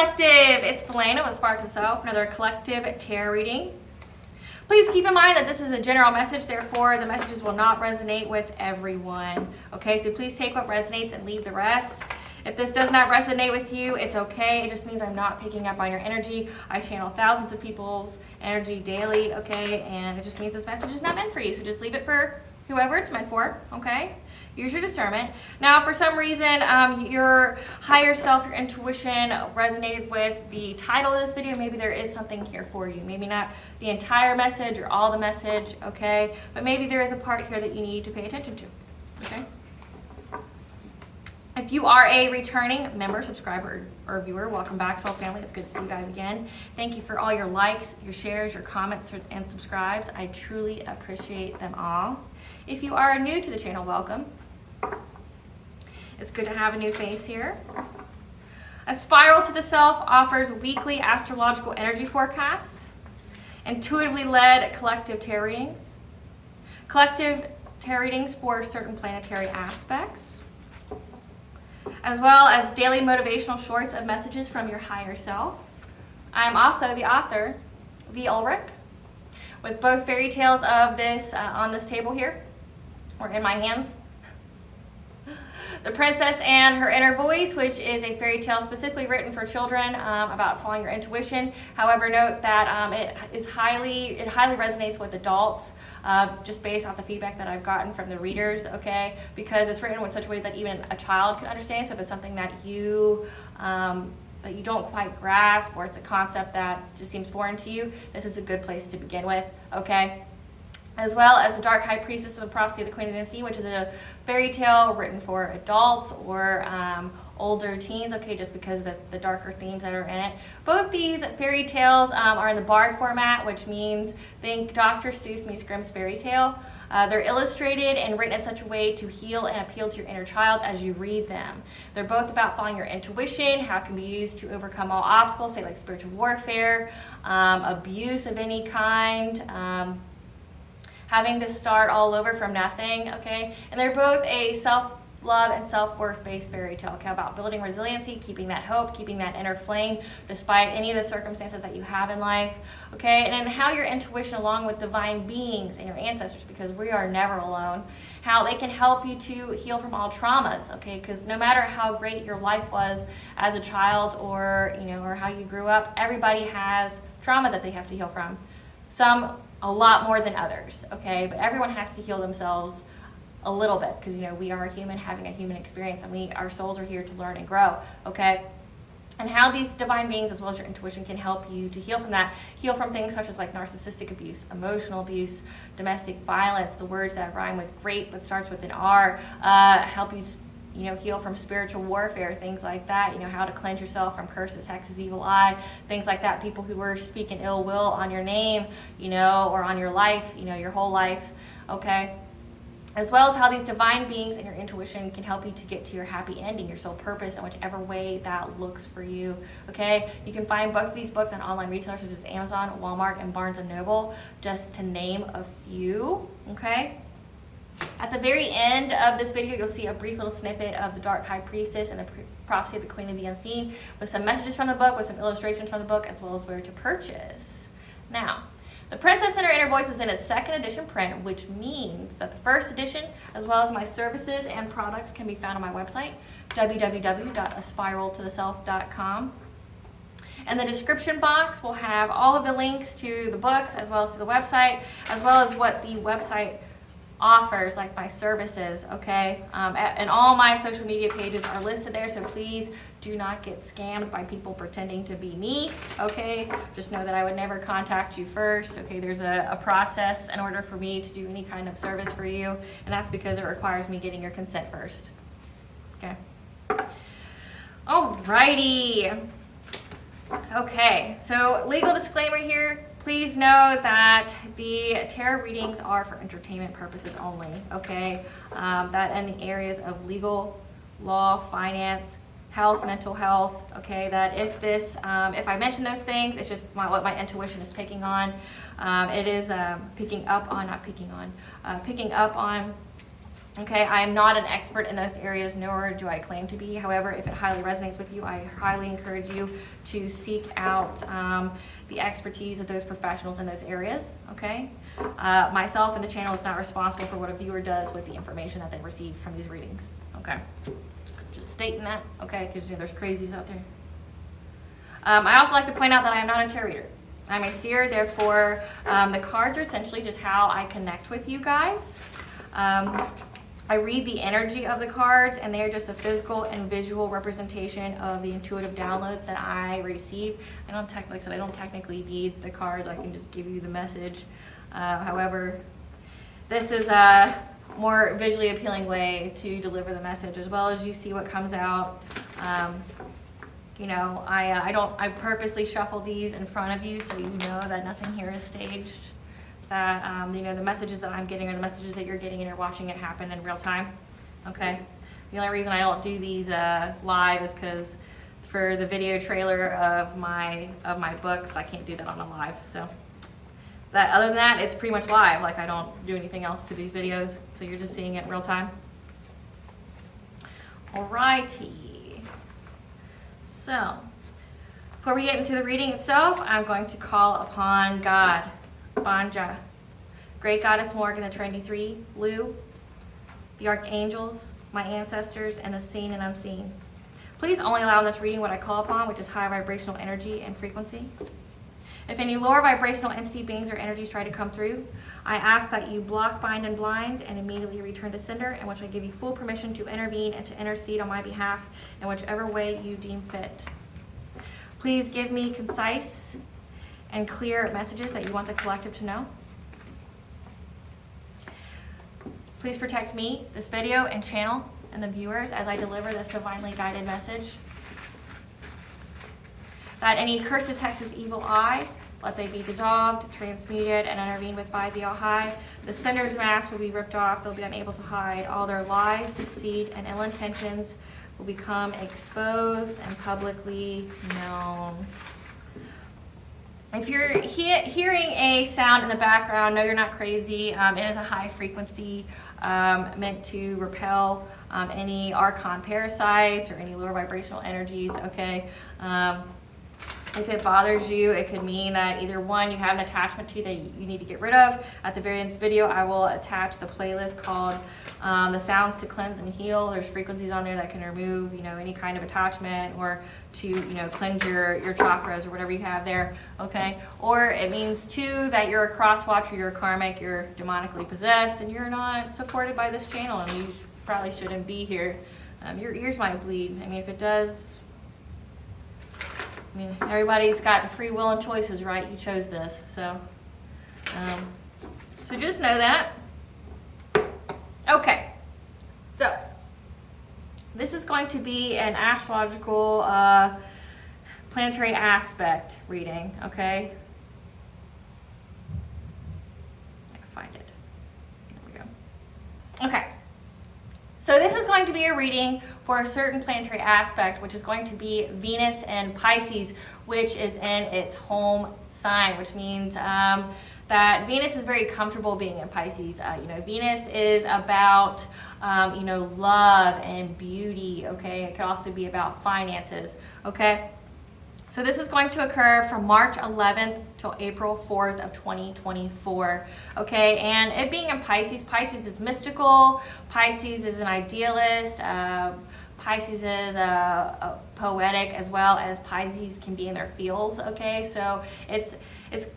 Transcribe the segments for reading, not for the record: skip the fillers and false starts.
Collective, it's Felena with Spark to Self, another collective tarot reading. Please keep in mind that this is a general message, therefore the messages will not resonate with everyone. Okay, so please take what resonates and leave the rest. If this does not resonate with you, it's okay. It just means I'm not picking up on your energy. I channel thousands of people's energy daily, okay? And it just means this message is not meant for you. So just leave it for whoever it's meant for, okay? Use your discernment. Now, for some reason, your higher self, your intuition resonated with the title of this video. Maybe there is something here for you. Maybe not the entire message or all the message, okay? But maybe there is a part here that you need to pay attention to, okay? If you are a returning member, subscriber, or viewer, welcome back, Soul Family. It's good to see you guys again. Thank you for all your likes, your shares, your comments, and subscribes. I truly appreciate them all. If you are new to the channel, welcome. It's good to have a new face here. A Spiral to the Self offers weekly astrological energy forecasts, intuitively led collective tarot readings, collective tarot readings for certain planetary aspects, as well as daily motivational shorts of messages from your higher self. I am also the author, V. Ulrich, with both fairy tales of this on this table here, or in my hands. The Princess and Her Inner Voice, which is a fairy tale specifically written for children about following your intuition. However, note that it highly resonates with adults, just based off the feedback that I've gotten from the readers, okay? Because it's written in such a way that even a child can understand. So if it's something that you don't quite grasp, or it's a concept that just seems foreign to you, this is a good place to begin with, okay? As well as The Dark High Priestess of the Prophecy of the Queen of the Unseen, which is a fairy tale written for adults or older teens, okay, just because the darker themes that are in it. Both these fairy tales are in the Bard format, which means think Dr. Seuss meets Grimm's fairy tale. They're illustrated and written in such a way to heal and appeal to your inner child as you read them. They're both about following your intuition, how it can be used to overcome all obstacles, say like spiritual warfare, abuse of any kind, having to start all over from nothing, okay? And they're both a self-love and self-worth based fairy tale, okay? About building resiliency, keeping that hope, keeping that inner flame despite any of the circumstances that you have in life, okay? And then how your intuition, along with divine beings and your ancestors, because we are never alone, how they can help you to heal from all traumas, okay? Because no matter how great your life was as a child, or or how you grew up, everybody has trauma that they have to heal from. Some a lot more than others, okay? But everyone has to heal themselves a little bit, because we are a human having a human experience, and our souls are here to learn and grow, okay? And how these divine beings, as well as your intuition, can help you to heal from that. Heal from things such as like narcissistic abuse, emotional abuse, domestic violence, the words that rhyme with great but starts with an R, help you heal from spiritual warfare, things like that, how to cleanse yourself from curses, hexes, evil eye, things like that, people who were speaking ill will on your name, or on your life, your whole life, okay? As well as how these divine beings and your intuition can help you to get to your happy ending, your soul purpose, in whichever way that looks for you, okay? You can find both of these books on online retailers such as Amazon, Walmart, and Barnes & Noble, just to name a few, okay? At the very end of this video, you'll see a brief little snippet of The Dark High Priestess and the Prophecy of the Queen of the Unseen, with some messages from the book, with some illustrations from the book, as well as where to purchase. Now, The Princess and Her Inner Voice is in its second edition print, which means that the first edition, as well as my services and products, can be found on my website, www.aspiraltotheself.com. And the description box will have all of the links to the books, as well as to the website, as well as what the website offers, like my services, okay? And all my social media pages are listed there, so please do not get scammed by people pretending to be me, okay? Just know that I would never contact you first, okay? There's a process in order for me to do any kind of service for you, and that's because it requires me getting your consent first, okay? Alrighty. Okay, so legal disclaimer here. Please know that the tarot readings are for entertainment purposes only, okay? That in the areas of legal, law, finance, health, mental health, okay? That if I mention those things, it's just what my intuition is picking on. It is picking up on Okay, I am not an expert in those areas, nor do I claim to be. However, if it highly resonates with you, I highly encourage you to seek out the expertise of those professionals in those areas, okay? Myself and the channel is not responsible for what a viewer does with the information that they receive from these readings, okay? Just stating that, okay, because there's crazies out there. I also like to point out that I am not a tarot reader. I'm a seer, therefore the cards are essentially just how I connect with you guys. I read the energy of the cards, and they are just a physical and visual representation of the intuitive downloads that I receive. I don't technically need the cards. I can just give you the message. However, this is a more visually appealing way to deliver the message, as well as you see what comes out. You know, I purposely shuffle these in front of you so you know that nothing here is staged. That you know, the messages that I'm getting are the messages that you're getting, and you're watching it happen in real time. Okay. The only reason I don't do these live is because for the video trailer of my books, I can't do that on a live. So that, other than that, it's pretty much live. Like, I don't do anything else to these videos, so you're just seeing it in real time. Alrighty. So before we get into the reading itself, I'm going to call upon God. Banja, Great Goddess Morgan, the Trinity Three, Lu, the Archangels, my ancestors, and the seen and unseen. Please only allow in this reading what I call upon, which is high vibrational energy and frequency. If any lower vibrational entity, beings, or energies try to come through, I ask that you block, bind, and blind, and immediately return to sender, in which I give you full permission to intervene and to intercede on my behalf in whichever way you deem fit. Please give me concise and clear messages that you want the collective to know. Please protect me, this video and channel, and the viewers as I deliver this divinely guided message. That any curses, hexes, evil eye, let they be dissolved, transmuted, and intervened with by the All-High. The sender's mask will be ripped off. They'll be unable to hide. All their lies, deceit, and ill intentions will become exposed and publicly known. If you're hearing a sound in the background, no, you're not crazy. It is a high frequency meant to repel any archon parasites or any lower vibrational energies, okay? If it bothers you, it could mean that either one, you have an attachment to that you need to get rid of. At the very end of this video, I will attach the playlist called The Sounds to Cleanse and Heal. There's frequencies on there that can remove, you know, any kind of attachment, or to, you know, cleanse your chakras or whatever you have there, okay? Or it means too that you're a cross watcher, you're a karmic, you're demonically possessed, and you're not supported by this channel, and you probably shouldn't be here. Your ears might bleed. I mean, if it does, I mean, everybody's got free will and choices, right? You chose this, so just know that. Okay, so this is going to be an astrological planetary aspect reading, okay? I can find it. There we go. Okay. So this is going to be a reading for a certain planetary aspect, which is going to be Venus and Pisces, which is in its home sign, which means that Venus is very comfortable being in Pisces. You know, Venus is about, you know, love and beauty, okay? It could also be about finances, okay? So this is going to occur from March 11th till April 4th of 2024, okay? And it being in Pisces, Pisces is mystical, Pisces is an idealist, Pisces is poetic, as well as Pisces can be in their feels, okay? So it's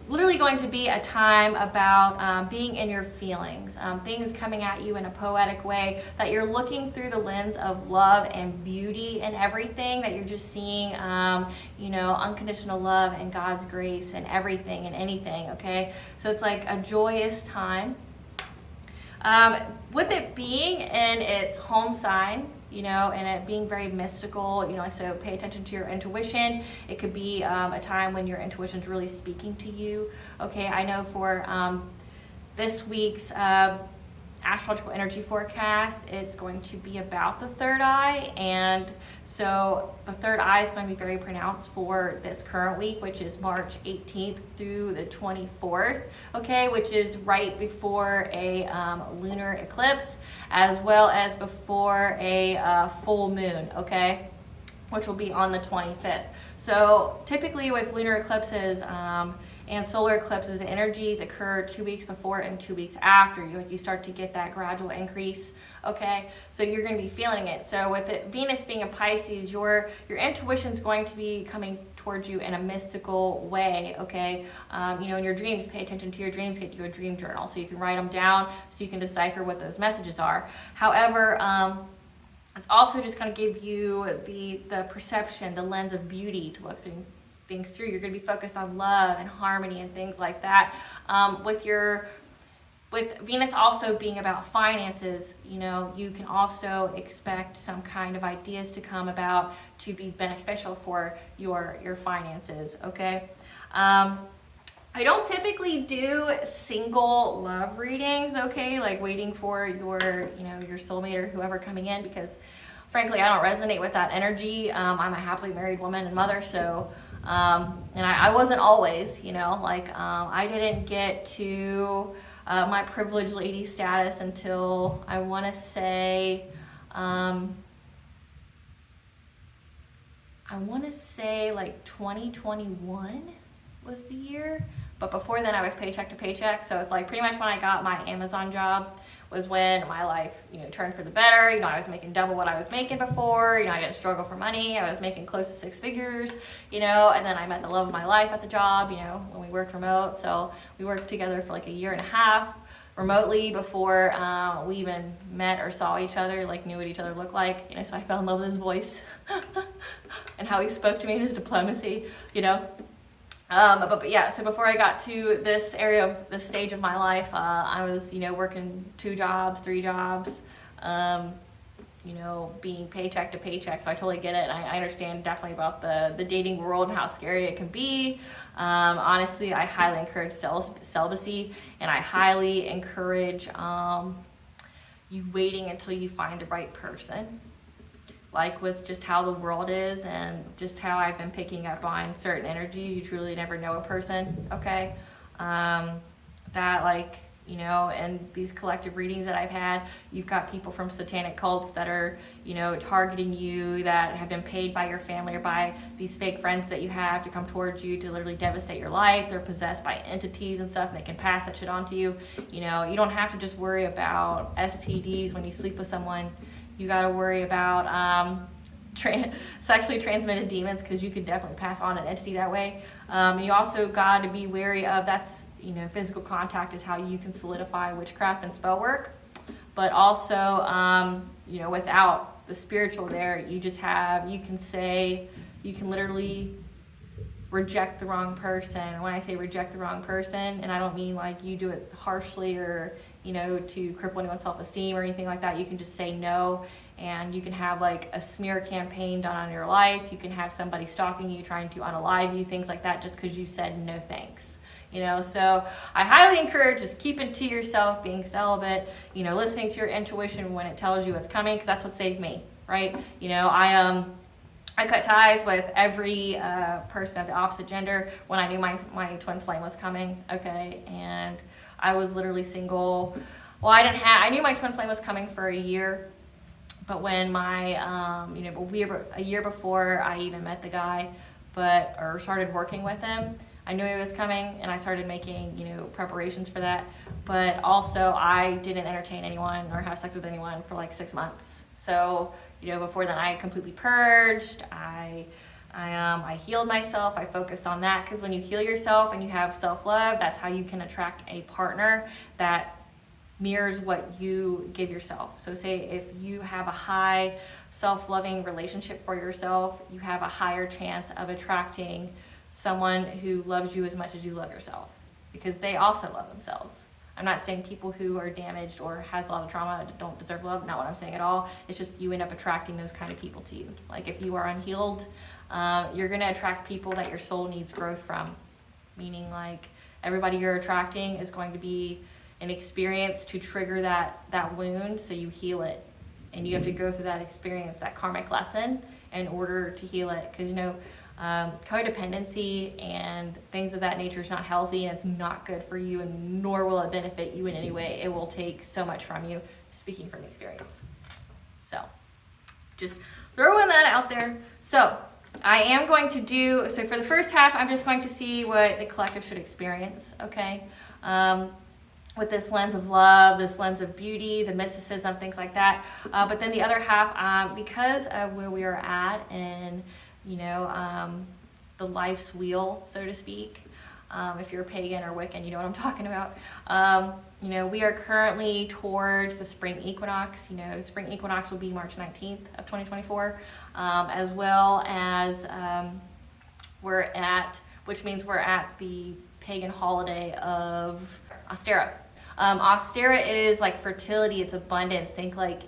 literally going to be a time about being in your feelings, things coming at you in a poetic way, that you're looking through the lens of love and beauty and everything, that you're just seeing, you know, unconditional love and God's grace and everything and anything, okay? So it's like a joyous time. With it being in its home sign, you know, and it being very mystical, you know, so pay attention to your intuition. It could be a time when your intuition's really speaking to you. Okay, I know for this week's astrological energy forecast, it's going to be about the third eye. And so the third eye is going to be very pronounced for this current week, which is March 18th through the 24th, okay, which is right before a lunar eclipse, as well as before a full moon, okay, which will be on the 25th. So typically with lunar eclipses and solar eclipses, the energies occur 2 weeks before and 2 weeks after. You start to get that gradual increase, okay? So you're going to be feeling it. So with it, Venus being a Pisces, your intuition is going to be coming towards you in a mystical way, okay? In your dreams, pay attention to your dreams, get you a dream journal so you can write them down so you can decipher what those messages are. However, it's also just going to give you the perception, the lens of beauty to look through things through. You're going to be focused on love and harmony and things like that. With Venus also being about finances, you can also expect some kind of ideas to come about to be beneficial for your finances, okay? I don't typically do single love readings, okay, like waiting for your soulmate or whoever coming in, because frankly, I don't resonate with that energy. I'm a happily married woman and mother, so, and I wasn't always, I didn't get to my privileged lady status until I want to say, like 2021 was the year. But before then I was paycheck to paycheck. So it's like pretty much when I got my Amazon job was when my life, turned for the better. I was making double what I was making before. I didn't struggle for money. I was making close to 6 figures, and then I met the love of my life at the job, when we worked remote. So we worked together for like a year and a half remotely before we even met or saw each other, like knew what each other looked like. So I fell in love with his voice and how he spoke to me and his diplomacy, But yeah, so before I got to this stage of my life, I was, working 2 jobs, 3 jobs, being paycheck to paycheck. So I totally get it. And I understand definitely about the dating world and how scary it can be. Honestly, I highly encourage celibacy, and I highly encourage you waiting until you find the right person. Like with just how the world is and just how I've been picking up on certain energy, you truly never know a person, okay? And these collective readings that I've had, you've got people from satanic cults that are, targeting you, that have been paid by your family or by these fake friends that you have to come towards you to literally devastate your life. They're possessed by entities and stuff, and they can pass that shit on to you. You don't have to just worry about STDs when you sleep with someone. You got to worry about sexually transmitted demons, because you could definitely pass on an entity that way. You also got to be wary of physical contact is how you can solidify witchcraft and spell work. But also, without the spiritual there, you can literally reject the wrong person. And when I say reject the wrong person, and I don't mean like you do it harshly or to cripple anyone's self-esteem or anything like that. You can just say no, and you can have like a smear campaign done on your life. You can have somebody stalking you, trying to unalive you, things like that, just because you said no thanks. So I highly encourage just keeping to yourself, being celibate, listening to your intuition when it tells you what's coming, because that's what saved me, right? I cut ties with every person of the opposite gender when I knew my twin flame was coming, okay? And I was literally single. Well, I knew my twin flame was coming for a year, but when a year before I even met the guy, or started working with him, I knew he was coming, and I started making, preparations for that. But also, I didn't entertain anyone or have sex with anyone for like 6 months. So, before then, I had completely purged. I healed myself. I focused on that, because when you heal yourself and you have self-love, that's how you can attract a partner that mirrors what you give yourself. So say if you have a high self-loving relationship for yourself, you have a higher chance of attracting someone who loves you as much as you love yourself, because they also love themselves. I'm not saying people who are damaged or has a lot of trauma don't deserve love. Not what I'm saying at all. It's just you end up attracting those kind of people to you. Like if you are unhealed, you're going to attract people that your soul needs growth from. Meaning like everybody you're attracting is going to be an experience to trigger that wound, so you heal it. And you have to go through that experience, that karmic lesson, in order to heal it. Because, you know, codependency and things of that nature is not healthy, and it's not good for you, and nor will it benefit you in any way. It will take so much from you, speaking from experience. So just throwing that out there. So I am going to do, so for the first half, I'm just going to see what the collective should experience, okay? With this lens of love, this lens of beauty, the mysticism, things like that. But then the other half, because of where we are at in, you know, the life's wheel, so to speak, if you're a pagan or Wiccan, you know what I'm talking about. You know, we are currently towards the spring equinox. You know, spring equinox will be March 19th of 2024, as well as which means we're at the pagan holiday of Ostara. Ostara is like fertility, it's abundance. Think like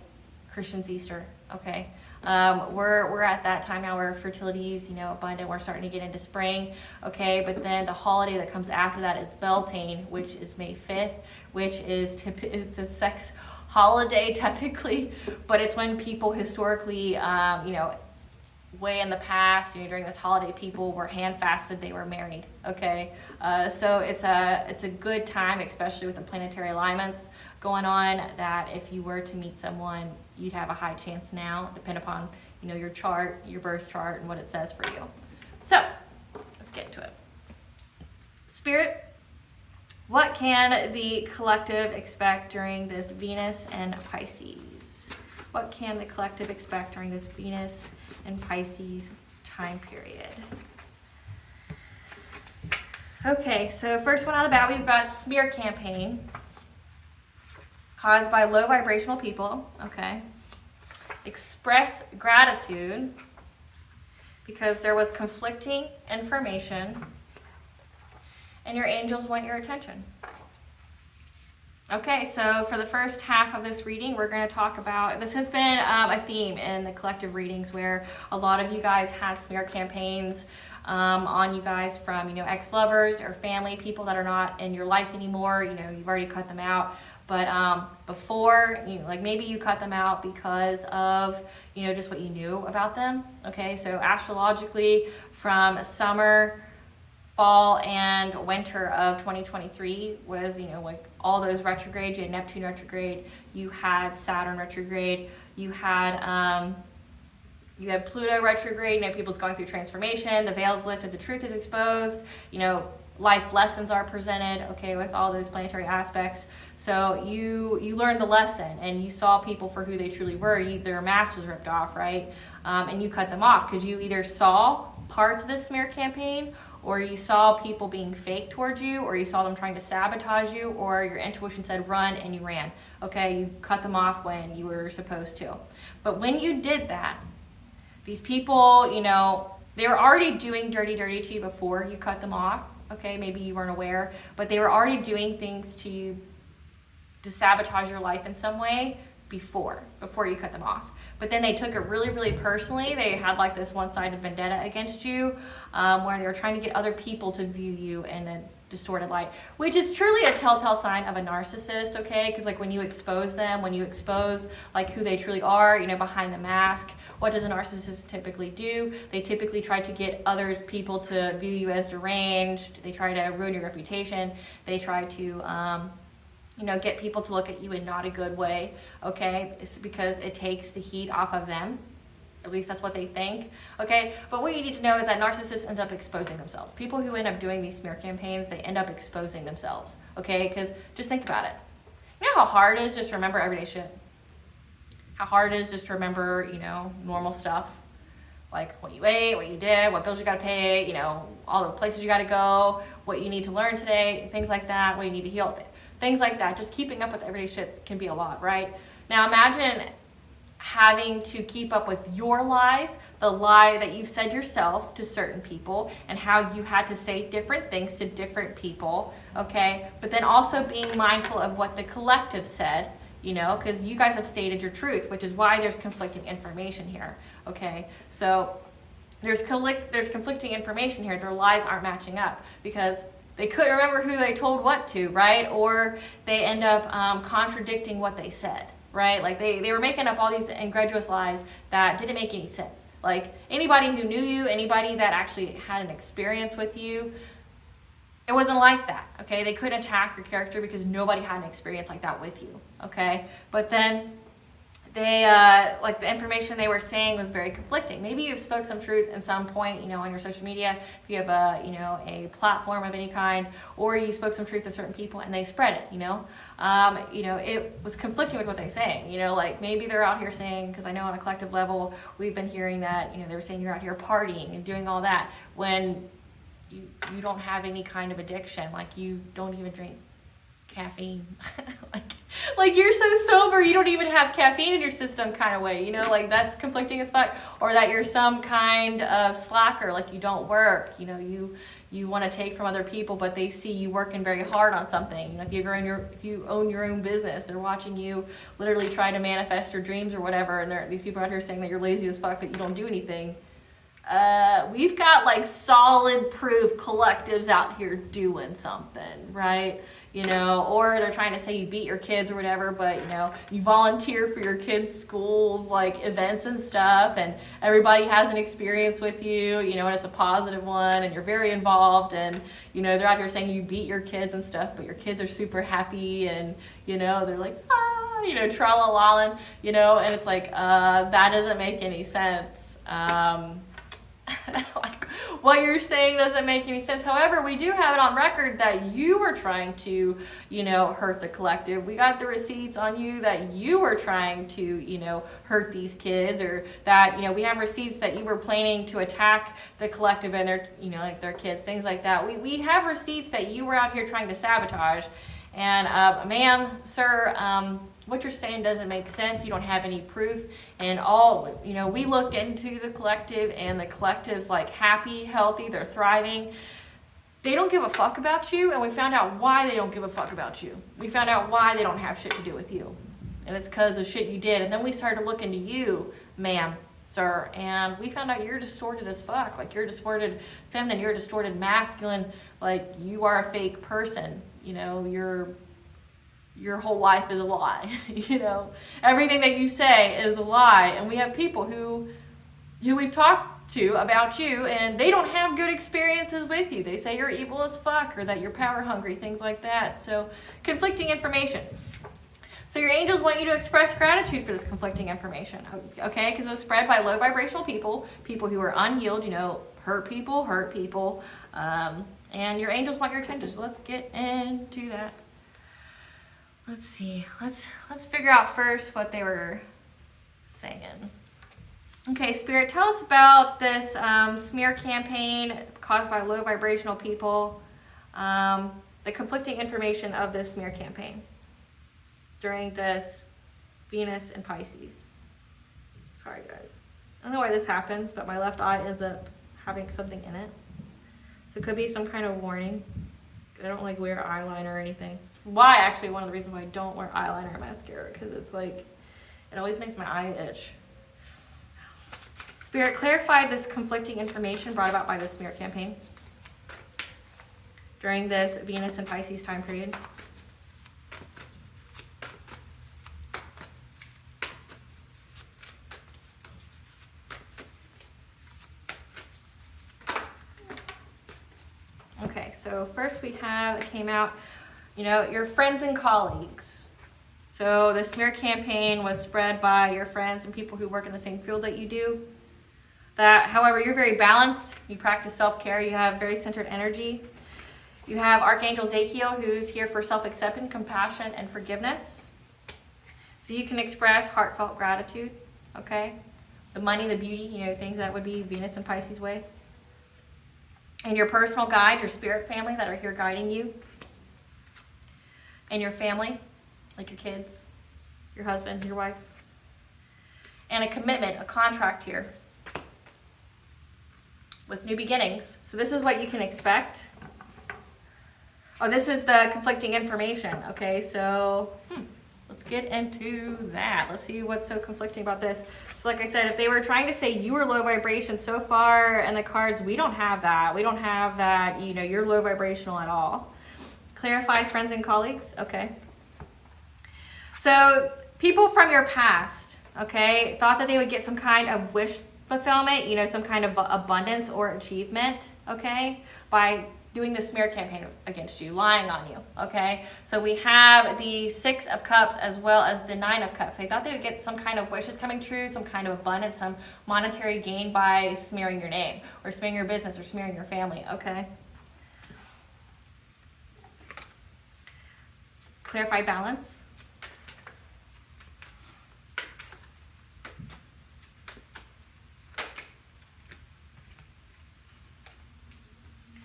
Christian's Easter, okay? We're at that time now where fertility is, you know, abundant. We're starting to get into spring, okay? But then the holiday that comes after that is Beltane, which is May 5th, which is it's a sex holiday technically, but it's when people historically, you know, way in the past, you know, during this holiday, people were hand fasted, they were married, okay? So it's a good time, especially with the planetary alignments going on, that if you were to meet someone, you'd have a high chance now, depending upon, you know, your chart, your birth chart, and what it says for you. So let's get into it. Spirit, what can the collective expect during this Venus and Pisces? What can the collective expect during this Venus and Pisces time period? Okay, so first one out of the bat, we've got smear campaign caused by low vibrational people, okay? Express gratitude because there was conflicting information and your angels want your attention. Okay, so for the first half of this reading, we're going to talk about, this has been a theme in the collective readings where a lot of you guys have smear campaigns on you guys from, you know, ex-lovers or family, people that are not in your life anymore. You know, you've already cut them out. But before, you know, like maybe you cut them out because of, you know, just what you knew about them. Okay, so astrologically from summer, fall, and winter of 2023 was, you know, like all those retrogrades. You had Neptune retrograde, you had Saturn retrograde, you had Pluto retrograde. You know, people's going through transformation, the veil's lifted, the truth is exposed, you know, life lessons are presented, okay, with all those planetary aspects. So you learned the lesson and you saw people for who they truly were. Their mask was ripped off, right? And you cut them off because you either saw parts of this smear campaign, or you saw people being fake towards you, or you saw them trying to sabotage you, or your intuition said run and you ran. Okay, you cut them off when you were supposed to. But when you did that, these people, you know, they were already doing dirty to you before you cut them off. Okay, maybe you weren't aware, but they were already doing things to you to sabotage your life in some way before you cut them off. But then they took it really personally. They had like this one-sided vendetta against you, where they were trying to get other people to view you in a distorted light, which is truly a telltale sign of a narcissist, okay? Because like when you expose them, when you expose like who they truly are, you know, behind the mask, what does a narcissist typically do? They typically try to get people to view you as deranged. They try to ruin your reputation. They try to, you know, get people to look at you in not a good way, okay? It's because it takes the heat off of them. At least that's what they think, okay? But what you need to know is that narcissists end up exposing themselves. People who end up doing these smear campaigns, they end up exposing themselves, okay? Because just think about it. You know how hard it is just to remember everyday shit? How hard it is just to remember, you know, normal stuff? Like what you ate, what you did, what bills you gotta pay, you know, all the places you gotta go, what you need to learn today, things like that, what you need to heal, things like that. Just keeping up with everyday shit can be a lot, right? Now imagine having to keep up with your lies, the lie that you've said yourself to certain people, and how you had to say different things to different people, okay? But then also being mindful of what the collective said, you know, because you guys have stated your truth, which is why there's conflicting information here, okay? So there's conflicting information here. Their lies aren't matching up because they couldn't remember who they told what to, right? Or they end up contradicting what they said, right? Like they were making up all these incredulous lies that didn't make any sense. Like anybody who knew you, anybody that actually had an experience with you, it wasn't like that, okay? They couldn't attack your character because nobody had an experience like that with you, okay? But then they, like the information they were saying was very conflicting. Maybe you've spoke some truth at some point, on your social media, if you have a platform of any kind, or you spoke some truth to certain people and they spread it, it was conflicting with what they're saying, like maybe they're out here saying, because I know on a collective level, we've been hearing that, they were saying you're out here partying and doing all that, when you don't have any kind of addiction, like you don't even drink caffeine, like you're so sober you don't even have caffeine in your system kind of way, like that's conflicting as fuck. Or that you're some kind of slacker, like you don't work, you want to take from other people, but they see you working very hard on something. If you own your own business, they're watching you literally try to manifest your dreams or whatever, and these people out here saying that you're lazy as fuck, that you don't do anything. We've got like solid proof collectives out here doing something, right? Or they're trying to say you beat your kids or whatever, but you volunteer for your kids' schools, like events and stuff, and everybody has an experience with you, and it's a positive one, and you're very involved, and they're out here saying you beat your kids and stuff, but your kids are super happy, and they're like, tra-la-la-lin, and it's like, that doesn't make any sense. Like what you're saying doesn't make any sense. However, we do have it on record that you were trying to, hurt the collective. We got the receipts on you that you were trying to, hurt these kids, or that, we have receipts that you were planning to attack the collective and their, like their kids, things like that. We have receipts that you were out here trying to sabotage. And ma'am, sir, what you're saying doesn't make sense. You don't have any proof. And we looked into the collective, and the collective's like happy, healthy, they're thriving. They don't give a fuck about you, and we found out why they don't give a fuck about you. We found out why they don't have shit to do with you. And it's because of shit you did. And then we started looking to you, ma'am, sir, and we found out you're distorted as fuck. Like you're distorted feminine, you're distorted masculine, like you are a fake person. Your whole life is a lie. Everything that you say is a lie. And we have people who we've talked to about you, and they don't have good experiences with you. They say you're evil as fuck, or that you're power hungry, things like that. So conflicting information. So your angels want you to express gratitude for this conflicting information, okay? Because it was spread by low vibrational people who are unhealed, hurt people, and your angels want your attention. So let's get into that. Let's see. Let's figure out first what they were saying. Okay, Spirit, tell us about this smear campaign caused by low vibrational people. The conflicting information of this smear campaign during this Venus and Pisces. Sorry, guys. I don't know why this happens, but my left eye ends up having something in it. So it could be some kind of warning. I don't like wear eyeliner or anything. It's why, actually, one of the reasons why I don't wear eyeliner or mascara, because it's like, it always makes my eye itch. Spirit, clarify this conflicting information brought about by the smear campaign during this Venus and Pisces time period. Okay, so first we have, it came out, your friends and colleagues. So the smear campaign was spread by your friends and people who work in the same field that you do. That, however, you're very balanced. You practice self-care. You have very centered energy. You have Archangel Zachiel, who's here for self-acceptance, compassion, and forgiveness. So you can express heartfelt gratitude, okay? The money, the beauty, things that would be Venus and Pisces way. And your personal guide, your spirit family that are here guiding you. And your family, like your kids, your husband, your wife. And a commitment, a contract here with new beginnings. So this is what you can expect. Oh, this is the conflicting information. Okay, so let's Let's get into that. Let's see what's so conflicting about this. So like I said, if they were trying to say you were low vibration so far in the cards, we don't have that. We don't have that, you know, you're low vibrational at all. Clarify friends and colleagues. Okay. So people from your past, okay, thought that they would get some kind of wish fulfillment, you know, some kind of abundance or achievement, okay, by doing the smear campaign against you, lying on you, okay? So we have the 6 of Cups as well as the 9 of Cups. They thought they would get some kind of wishes coming true, some kind of abundance, some monetary gain by smearing your name or smearing your business or smearing your family, okay? Clarify balance.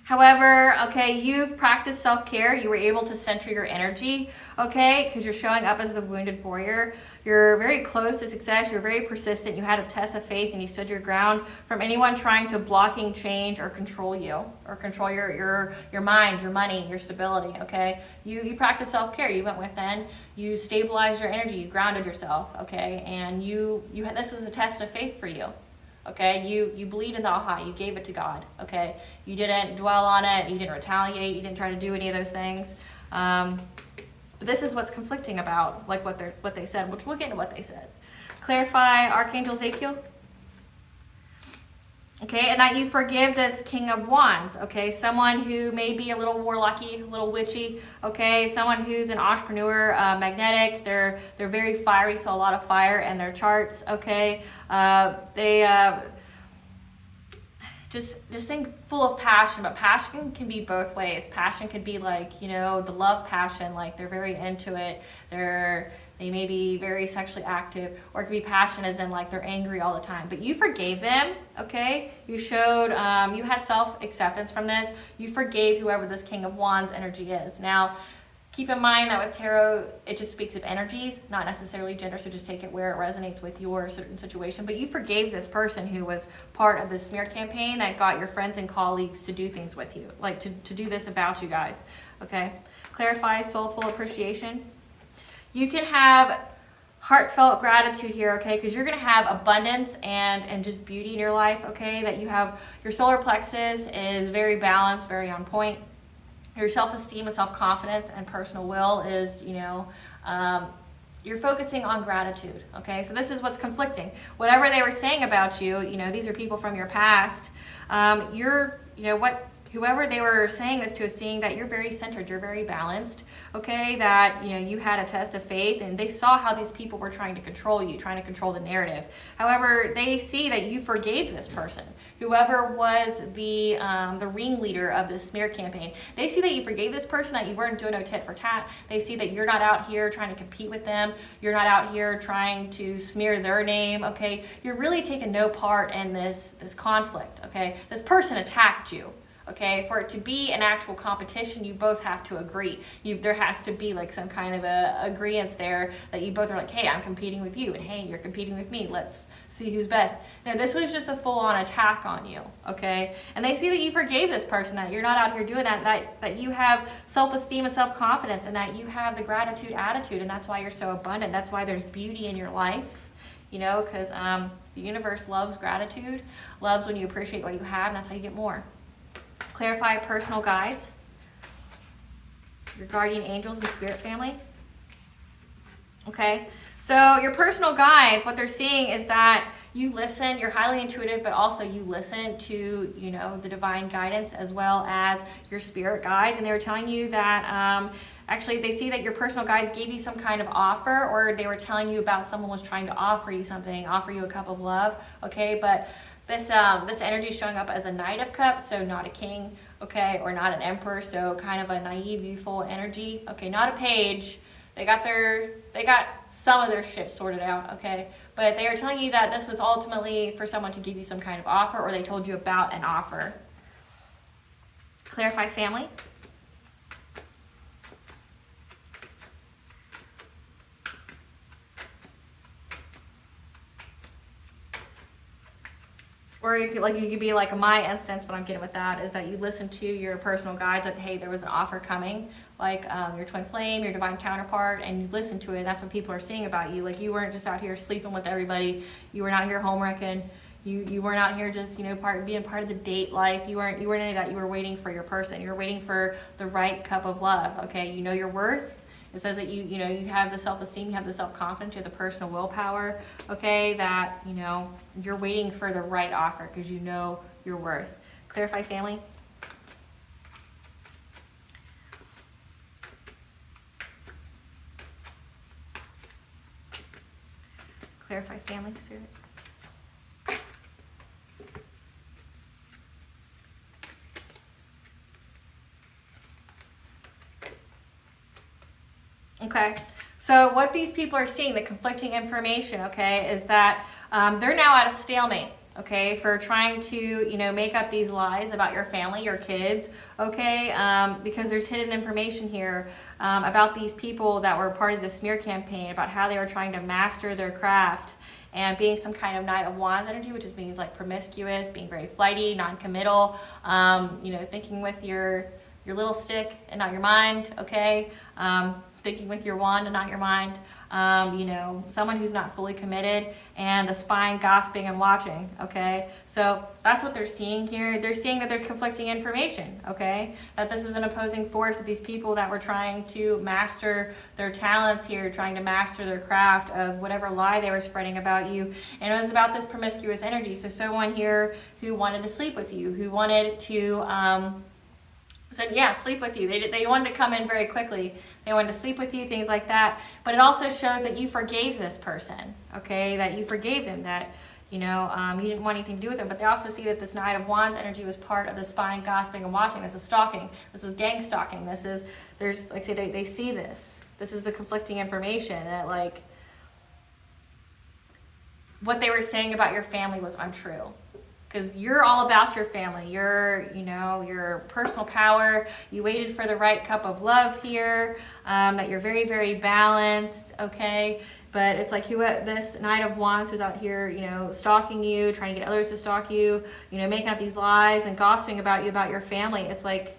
However, okay, you've practiced self-care. You were able to center your energy, okay, because you're showing up as the wounded warrior. You're very close to success. You're very persistent. You had a test of faith and you stood your ground from anyone trying to blocking change or control you or control your mind, your money, your stability, okay? You practiced self-care. You went within. You stabilized your energy. You grounded yourself, okay? And this was a test of faith for you. Okay, you believed in the All High. You gave it to God. Okay, you didn't dwell on it. You didn't retaliate. You didn't try to do any of those things. But this is what's conflicting about like what they said, which we'll get into what they said. Clarify Archangel Ezekiel. Okay, and that you forgive this King of Wands, okay? Someone who may be a little warlocky, a little witchy, okay? Someone who's an entrepreneur, magnetic, they're very fiery, so a lot of fire in their charts, okay? Just think full of passion, but passion can be both ways. Passion could be like, you know, the love passion, like they're very into it, they may be very sexually active, or it could be passion as in like they're angry all the time. But you forgave them, okay? You showed, you had self-acceptance from this. You forgave whoever this King of Wands energy is. Now, keep in mind that with tarot, it just speaks of energies, not necessarily gender, so just take it where it resonates with your certain situation. But you forgave this person who was part of the smear campaign that got your friends and colleagues to do things with you, like to do this about you guys, okay? Clarify soulful appreciation. You can have heartfelt gratitude here, okay, because you're going to have abundance and just beauty in your life, okay, that you have, your solar plexus is very balanced, very on point. Your self-esteem and self-confidence and personal will is, you know, you're focusing on gratitude, okay? So this is what's conflicting. Whatever they were saying about you, you know, these are people from your past. Whoever they were saying this to is seeing that you're very centered, you're very balanced, okay? That, you know, you had a test of faith and they saw how these people were trying to control you, trying to control the narrative. However, they see that you forgave this person, whoever was the ringleader of this smear campaign. They see that you forgave this person, that you weren't doing no tit for tat. They see that you're not out here trying to compete with them. You're not out here trying to smear their name, okay? You're really taking no part in this conflict, okay? This person attacked you. Okay, for it to be an actual competition, you both have to agree. There has to be like some kind of a agreement there that you both are like, hey, I'm competing with you, and hey, you're competing with me. Let's see who's best. Now, this was just a full-on attack on you, okay? And they see that you forgave this person, that you're not out here doing that you have self-esteem and self-confidence, and that you have the gratitude attitude, and that's why you're so abundant. That's why there's beauty in your life, you know, because the universe loves gratitude, loves when you appreciate what you have, and that's how you get more. Clarify personal guides, your guardian angels and spirit family. Okay, so your personal guides, what they're seeing is that you listen, you're highly intuitive, but also you listen to, you know, the divine guidance as well as your spirit guides. And they were telling you that actually they see that your personal guides gave you some kind of offer, or they were telling you about someone was trying to offer you something, offer you a cup of love, okay, but this energy is showing up as a Knight of Cups, so not a king, okay, or not an emperor, so kind of a naive, youthful energy, okay, not a page. They got some of their shit sorted out, okay, but they are telling you that this was ultimately for someone to give you some kind of offer, or they told you about an offer. Clarify family. Or you could be like my instance. What I'm getting with that is that you listen to your personal guides that, hey, there was an offer coming, like your twin flame, your divine counterpart, and you listen to it. And that's what people are seeing about you. Like, you weren't just out here sleeping with everybody. You were not here home wrecking. You weren't out here just, being part of the date life. You weren't any of that. You were waiting for your person. You were waiting for the right cup of love. Okay, you know your worth. It says that you have the self-esteem, you have the self-confidence, you have the personal willpower, okay, that, you're waiting for the right offer because you know your worth. Clarify, family. Clarify, family, spirit. Okay, so what these people are seeing, the conflicting information, okay, is that they're now at a stalemate, okay, for trying to, make up these lies about your family, your kids, okay, because there's hidden information here about these people that were part of the smear campaign, about how they were trying to master their craft and being some kind of Knight of Wands energy, which just means like promiscuous, being very flighty, non-committal, thinking with your little stick and not your mind, okay, thinking with your wand and not your mind, someone who's not fully committed, and the spying, gossiping, and watching, okay? So that's what they're seeing here. They're seeing that there's conflicting information, okay? That this is an opposing force of these people that were trying to master their talents here, trying to master their craft of whatever lie they were spreading about you. And it was about this promiscuous energy. So someone here who wanted to sleep with you, who wanted to, sleep with you. They wanted to come in very quickly. They wanted to sleep with you, things like that. But it also shows that you forgave this person, okay? That you forgave them, that, you didn't want anything to do with them. But they also see that this Knight of Wands energy was part of the spying, gossiping, and watching. This is stalking. This is gang stalking. They see this. This is the conflicting information that, like, what they were saying about your family was untrue. Because you're all about your family, your personal power. You waited for the right cup of love here, that you're very, very balanced, okay? But it's like this Knight of Wands who's out here, stalking you, trying to get others to stalk you, making up these lies and gossiping about you, about your family. It's like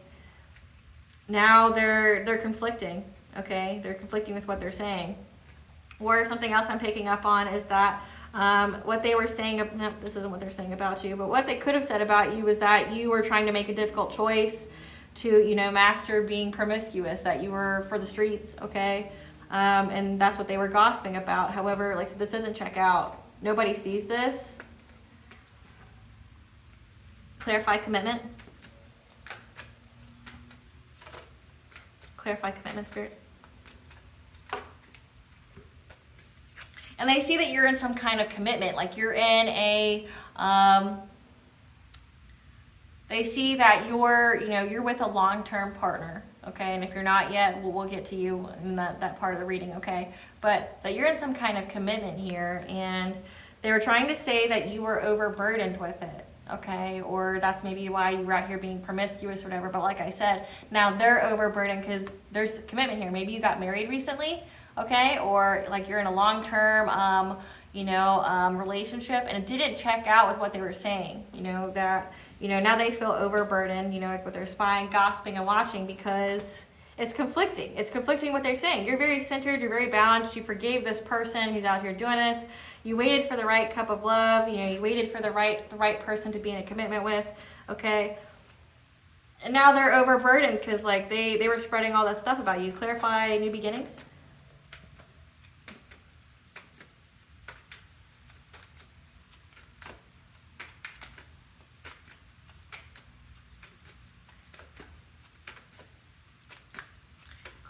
now they're conflicting, okay? They're conflicting with what they're saying. Or something else I'm picking up on is that what they were saying, no, this isn't what they're saying about you, but what they could have said about you was that you were trying to make a difficult choice to, master being promiscuous, that you were for the streets, okay? And that's what they were gossiping about. However, like, this doesn't check out. Nobody sees this. Clarify commitment. Clarify commitment, spirit. And they see that you're in some kind of commitment, like you're in a, they see that you're with a long-term partner, okay? And if you're not yet, we'll get to you in that part of the reading, okay? But that you're in some kind of commitment here, and they were trying to say that you were overburdened with it, okay? Or that's maybe why you were out here being promiscuous or whatever. But like I said, now they're overburdened because there's commitment here. Maybe you got married recently, okay, or like you're in a long-term, relationship, and it didn't check out with what they were saying, that, now they feel overburdened, like with their spying, gossiping, and watching, because it's conflicting. It's conflicting what they're saying. You're very centered, you're very balanced, you forgave this person who's out here doing this, you waited for the right cup of love, you waited for the right person to be in a commitment with, okay, and now they're overburdened because, like, they were spreading all that stuff about you. Clarify new beginnings.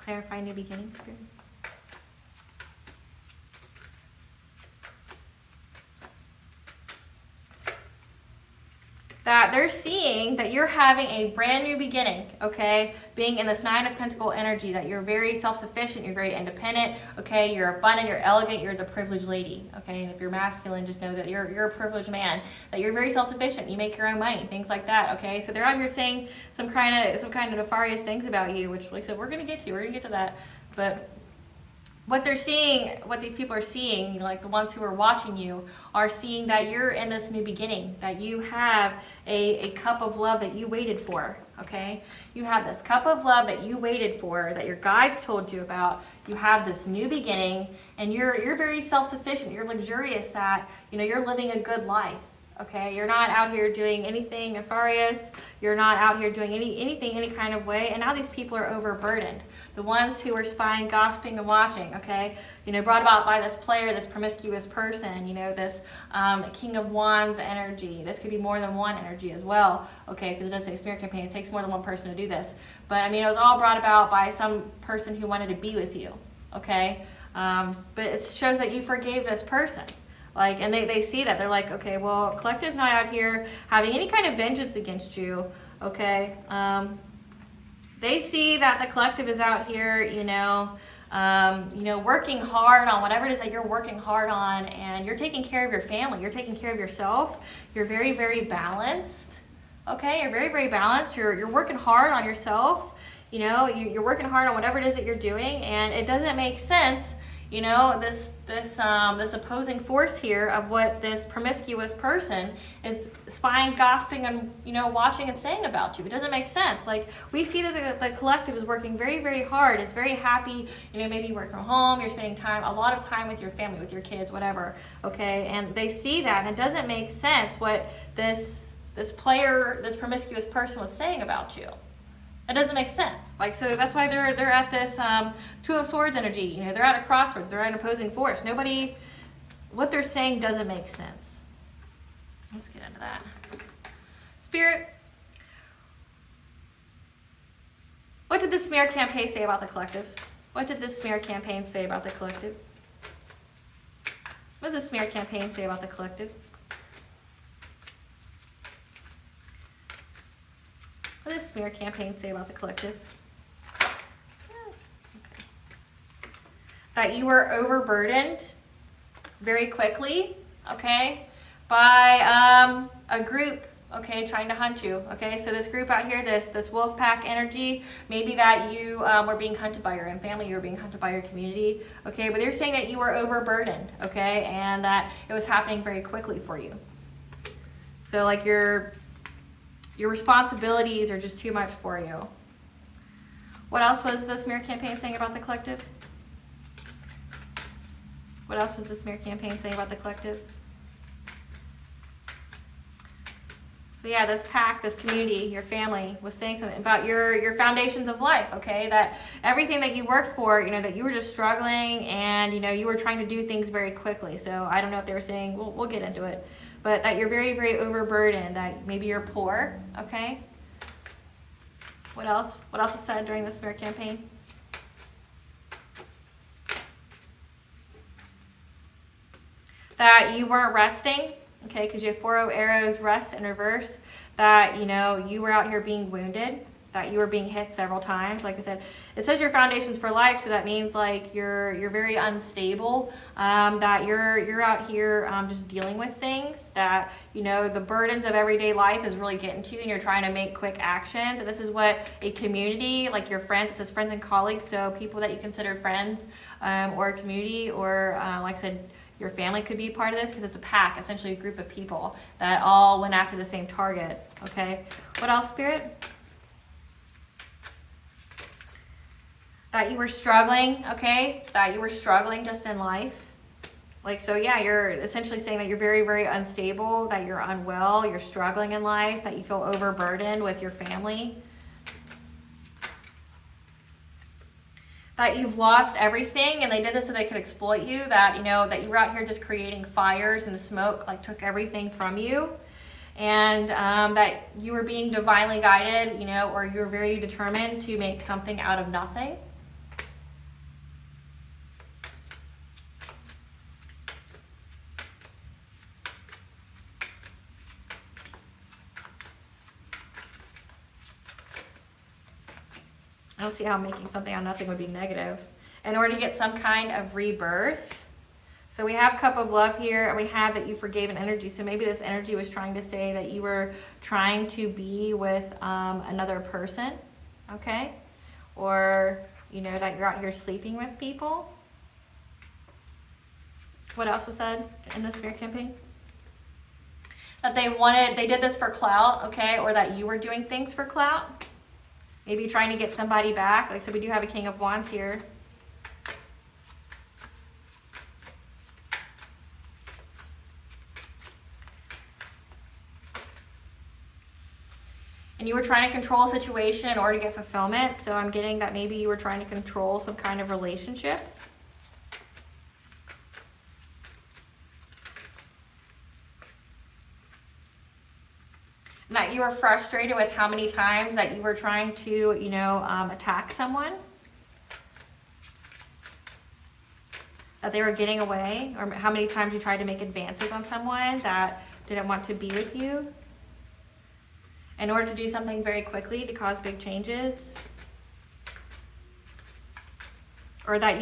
Clarify new beginnings, spirit. That they're seeing that you're having a brand new beginning, okay? Being in this Nine of Pentacle energy, that you're very self-sufficient, you're very independent, okay? You're abundant, you're elegant, you're the privileged lady, okay? And if you're masculine, just know that you're a privileged man, that you're very self-sufficient, you make your own money, things like that, okay? So they're out here saying some kind of nefarious things about you, which, like I said, we're gonna get to that. But what they're seeing, what these people are seeing, you know, like the ones who are watching you, are seeing that you're in this new beginning, that you have a cup of love that you waited for, okay? You have this cup of love that you waited for, that your guides told you about. You have this new beginning, and you're very self-sufficient. You're luxurious, that, you know, you're living a good life, okay? You're not out here doing anything nefarious. You're not out here doing anything any kind of way, and now these people are overburdened. The ones who are spying, gossiping, and watching, okay? You know, brought about by this player, this promiscuous person, you know, this King of Wands energy. This could be more than one energy as well, okay? Because it does say smear campaign. It takes more than one person to do this. But, I mean, it was all brought about by some person who wanted to be with you, okay? But it shows that you forgave this person. Like, and they see that. They're like, okay, well, Collective's not out here having any kind of vengeance against you, okay? They see that the Collective is out here, working hard on whatever it is that you're working hard on, and you're taking care of your family. You're taking care of yourself. You're very, very balanced. Okay, you're very, very balanced. You're working hard on yourself. You know, you're working hard on whatever it is that you're doing, and it doesn't make sense. You know, this opposing force here of what this promiscuous person is spying, gossiping, and, you know, watching and saying about you. It doesn't make sense. Like, we see that the Collective is working very, very hard. It's very happy. You know, maybe you work from home. You're spending a lot of time with your family, with your kids, whatever. Okay, and they see that, and it doesn't make sense what this player, this promiscuous person was saying about you. It doesn't make sense. Like, so that's why they're at this Two of Swords energy. You know, they're at a crossroads. They're at an opposing force. What they're saying doesn't make sense. Let's get into that. Spirit, what did the smear campaign say about the Collective? What did this smear campaign say about the Collective? What did the smear campaign say about the Collective? What does smear campaign say about the Collective? Okay. That you were overburdened very quickly, okay, by a group, okay, trying to hunt you, okay? So this group out here, this wolf pack energy, maybe that you were being hunted by your own family, you were being hunted by your community, okay? But they're saying that you were overburdened, okay, and that it was happening very quickly for you. So, like, your responsibilities are just too much for you. What else was the smear campaign saying about the Collective? What else was the smear campaign saying about the Collective? So yeah, this pack, this community, your family was saying something about your foundations of life, okay? That everything that you worked for, you know, that you were just struggling, and, you know, you were trying to do things very quickly. So I don't know if they were saying, we'll get into it, but that you're very, very overburdened, that maybe you're poor, okay? What else? What else was said during the smear campaign? That you weren't resting, okay, because you have 4 arrows, rest in reverse. That, you know, you were out here being wounded, that you were being hit several times. Like I said, it says your foundations for life, so that means, like, you're very unstable, that you're out here just dealing with things, that, you know, the burdens of everyday life is really getting to you, and you're trying to make quick actions. And this is what a community, like your friends, it says friends and colleagues, so people that you consider friends, or a community, or like I said, your family could be part of this, because it's a pack, essentially a group of people that all went after the same target, okay? What else, Spirit? That you were struggling, okay? That you were struggling just in life. Like, so yeah, you're essentially saying that you're very, very unstable, that you're unwell, you're struggling in life, that you feel overburdened with your family. That you've lost everything, and they did this so they could exploit you, that, you know, that you were out here just creating fires, and the smoke, like, took everything from you, and that you were being divinely guided, you know, or you were very determined to make something out of nothing. I don't see how making something out of nothing would be negative. In order to get some kind of rebirth. So we have Cup of Love here, and we have that you forgave an energy. So maybe this energy was trying to say that you were trying to be with another person, okay? Or, you know, that you're out here sleeping with people. What else was said in the spirit campaign? That they did this for clout, okay? Or that you were doing things for clout. Maybe trying to get somebody back. Like I said, we do have a King of Wands here. And you were trying to control a situation in order to get fulfillment. So I'm getting that maybe you were trying to control some kind of relationship. And that you were frustrated with how many times that you were trying to, attack someone. That they were getting away. Or how many times you tried to make advances on someone that didn't want to be with you. In order to do something very quickly to cause big changes. Or that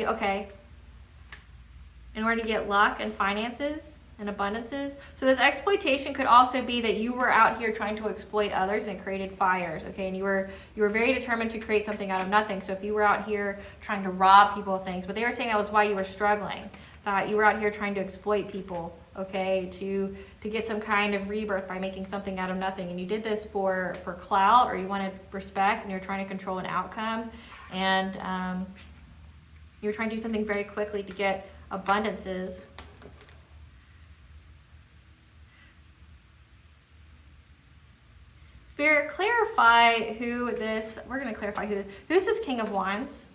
in order to get luck and finances and abundances. So this exploitation could also be that you were out here trying to exploit others and it created fires, okay? And you were very determined to create something out of nothing. So if you were out here trying to rob people of things, but they were saying that was why you were struggling. That you were out here trying to exploit people, okay, to get some kind of rebirth by making something out of nothing. And you did this for clout, or you wanted respect, and you're trying to control an outcome. And you were trying to do something very quickly to get abundances. Spirit, clarify who's this King of Wands.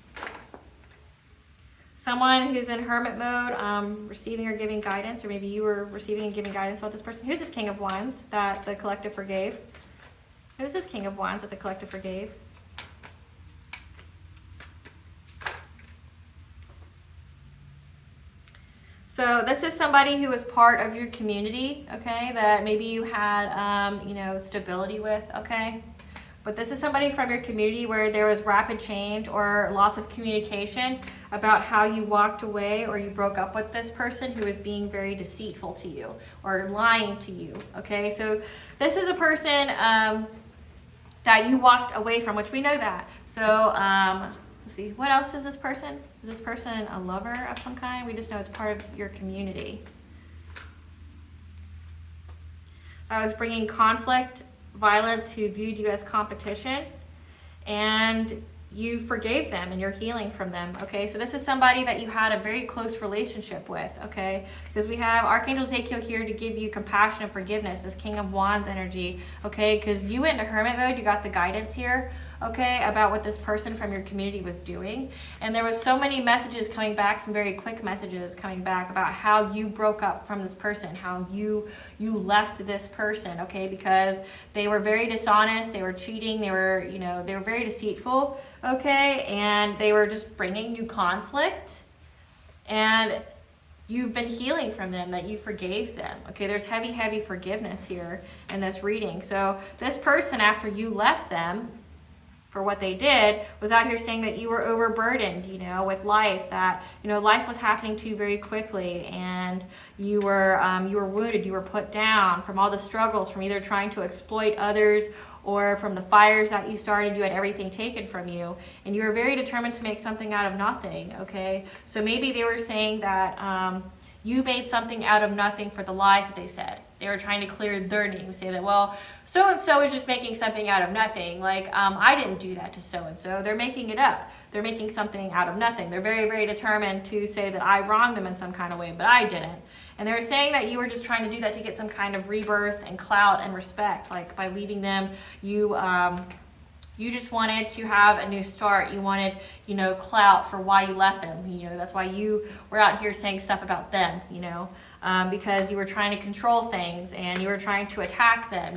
Someone who's in hermit mode, receiving or giving guidance, or maybe you were receiving and giving guidance about this person. Who's this King of Wands that the collective forgave? Who's this King of Wands that the collective forgave? So this is somebody who was part of your community, okay, that maybe you had, stability with, okay? But this is somebody from your community where there was rapid change or lots of communication about how you walked away or you broke up with this person who was being very deceitful to you or lying to you, okay? So this is a person that you walked away from, which we know that. So let's see, what else is this person? Is this person a lover of some kind? We just know it's part of your community. I was bringing conflict, violence, who viewed you as competition, and you forgave them and you're healing from them, okay? So this is somebody that you had a very close relationship with, okay? Because we have Archangel Ezekiel here to give you compassion and forgiveness, this King of Wands energy, okay? Because you went into hermit mode, you got the guidance here, okay, about what this person from your community was doing. And there was so many messages coming back, some very quick messages coming back about how you broke up from this person, how you left this person, okay? Because they were very dishonest, they were cheating, they were very deceitful, okay? And they were just bringing you conflict. And you've been healing from them, that you forgave them, okay? There's heavy, heavy forgiveness here in this reading. So this person, after you left them, for what they did, was out here saying that you were overburdened, with life, that, life was happening to you very quickly, and you were wounded, you were put down from all the struggles, from either trying to exploit others or from the fires that you started. You had everything taken from you, and you were very determined to make something out of nothing, okay? So maybe they were saying that you made something out of nothing for the lies that they said. They were trying to clear their name, say that, well, so-and-so is just making something out of nothing. Like, I didn't do that to so-and-so. They're making it up. They're making something out of nothing. They're very, very determined to say that I wronged them in some kind of way, but I didn't. And they were saying that you were just trying to do that to get some kind of rebirth and clout and respect. Like, by leaving them, you just wanted to have a new start. You wanted, clout for why you left them. That's why you were out here saying stuff about them, because you were trying to control things and you were trying to attack them,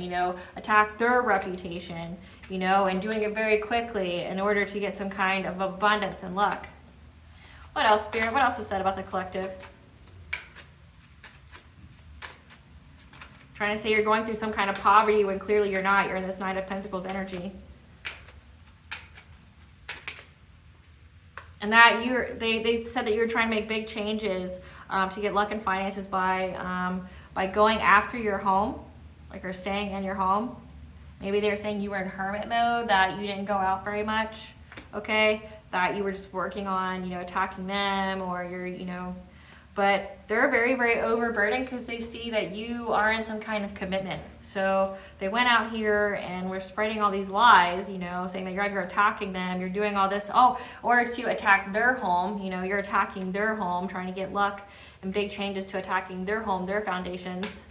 attack their reputation, and doing it very quickly in order to get some kind of abundance and luck. What else, Spirit? What else was said about the collective? Trying to say you're going through some kind of poverty when clearly you're not. You're in this Knight of Pentacles energy. And that they said that you were trying to make big changes to get luck and finances by going after your home, like, or staying in your home. Maybe they were saying you were in hermit mode, that you didn't go out very much, okay? That you were just working on, attacking them, or you're, but they're very, very overburdened because they see that you are in some kind of commitment. So they went out here and were spreading all these lies, you know, saying that you're out here attacking them, you're doing all this, or to attack their home, you know, you're attacking their home, trying to get luck and big changes to attacking their home, their foundations.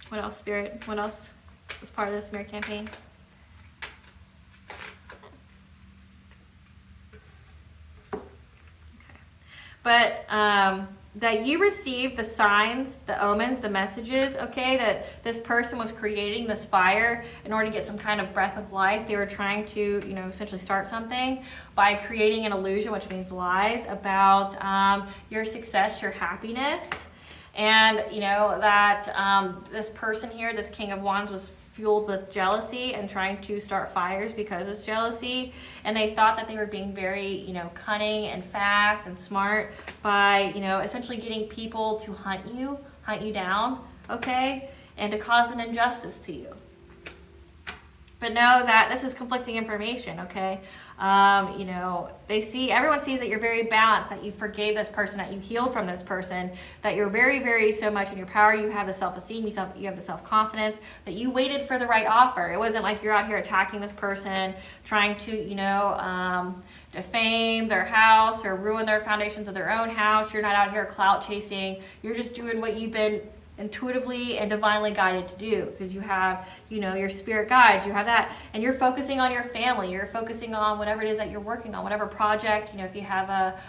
What else, Spirit? What else was part of this smear campaign? But that you received the signs, the omens, the messages, okay, that this person was creating this fire in order to get some kind of breath of life. They were trying to, you know, essentially start something by creating an illusion, which means lies, about your success, your happiness. And, you know, that this person here, this King of Wands, was fueled with jealousy and trying to start fires because it's jealousy, and they thought that they were being very, you know, cunning and fast and smart by, you know, essentially getting people to hunt you down, okay, and to cause an injustice to you. But know that this is conflicting information, okay? You know, everyone sees that you're very balanced, that you forgave this person, that you healed from this person, that you're very, very so much in your power. You have the self-esteem, you have the self-confidence, that you waited for the right offer. It wasn't like you're out here attacking this person, trying to, you know, defame their house or ruin their foundations of their own house. You're not out here clout chasing. You're just doing what you've been intuitively and divinely guided to do, because you have, you know, your spirit guides, you have that, and you're focusing on your family, you're focusing on whatever it is that you're working on, whatever project, you know, if you have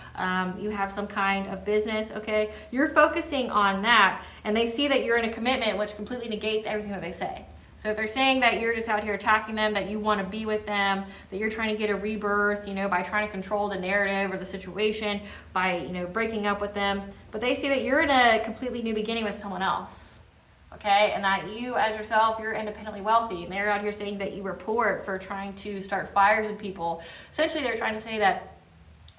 you have some kind of business, okay, you're focusing on that, and they see that you're in a commitment, which completely negates everything that they say. So if they're saying that you're just out here attacking them, that you want to be with them, that you're trying to get a rebirth, you know, by trying to control the narrative or the situation, by, you know, breaking up with them, but they see that you're in a completely new beginning with someone else, okay? And that you, as yourself, you're independently wealthy, and they're out here saying that you were poor for trying to start fires with people. Essentially, they're trying to say that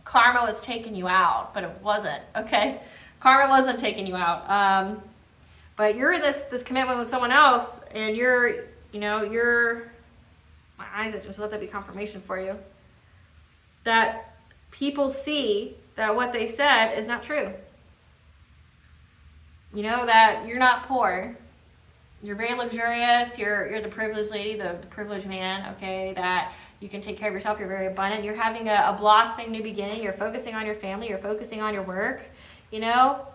karma was taking you out, but it wasn't, okay? Karma wasn't taking you out. But you're in this commitment with someone else, and you're, my eyes have just let that be confirmation for you, that people see that what they said is not true. You know, that you're not poor. You're very luxurious. You're the privileged lady, the privileged man, okay, that you can take care of yourself. You're very abundant. You're having a blossoming new beginning. You're focusing on your family. You're focusing on your work, you know.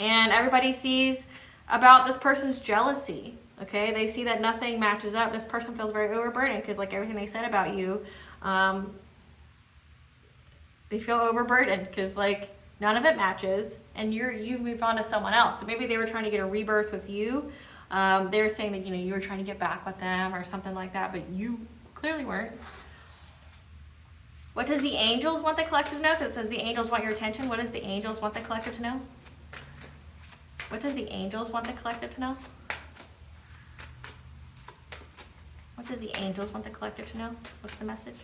And everybody sees about this person's jealousy, okay? They see that nothing matches up. This person feels very overburdened because, like, everything they said about you, they feel overburdened because, like, none of it matches, and you've moved on to someone else. So maybe they were trying to get a rebirth with you. They were saying that, you know, you were trying to get back with them or something like that, but you clearly weren't. What does the angels want the collective to know? So it says the angels want your attention. What does the angels want the collective to know? What does the angels want the collective to know? What does the angels want the collective to know? What's the message?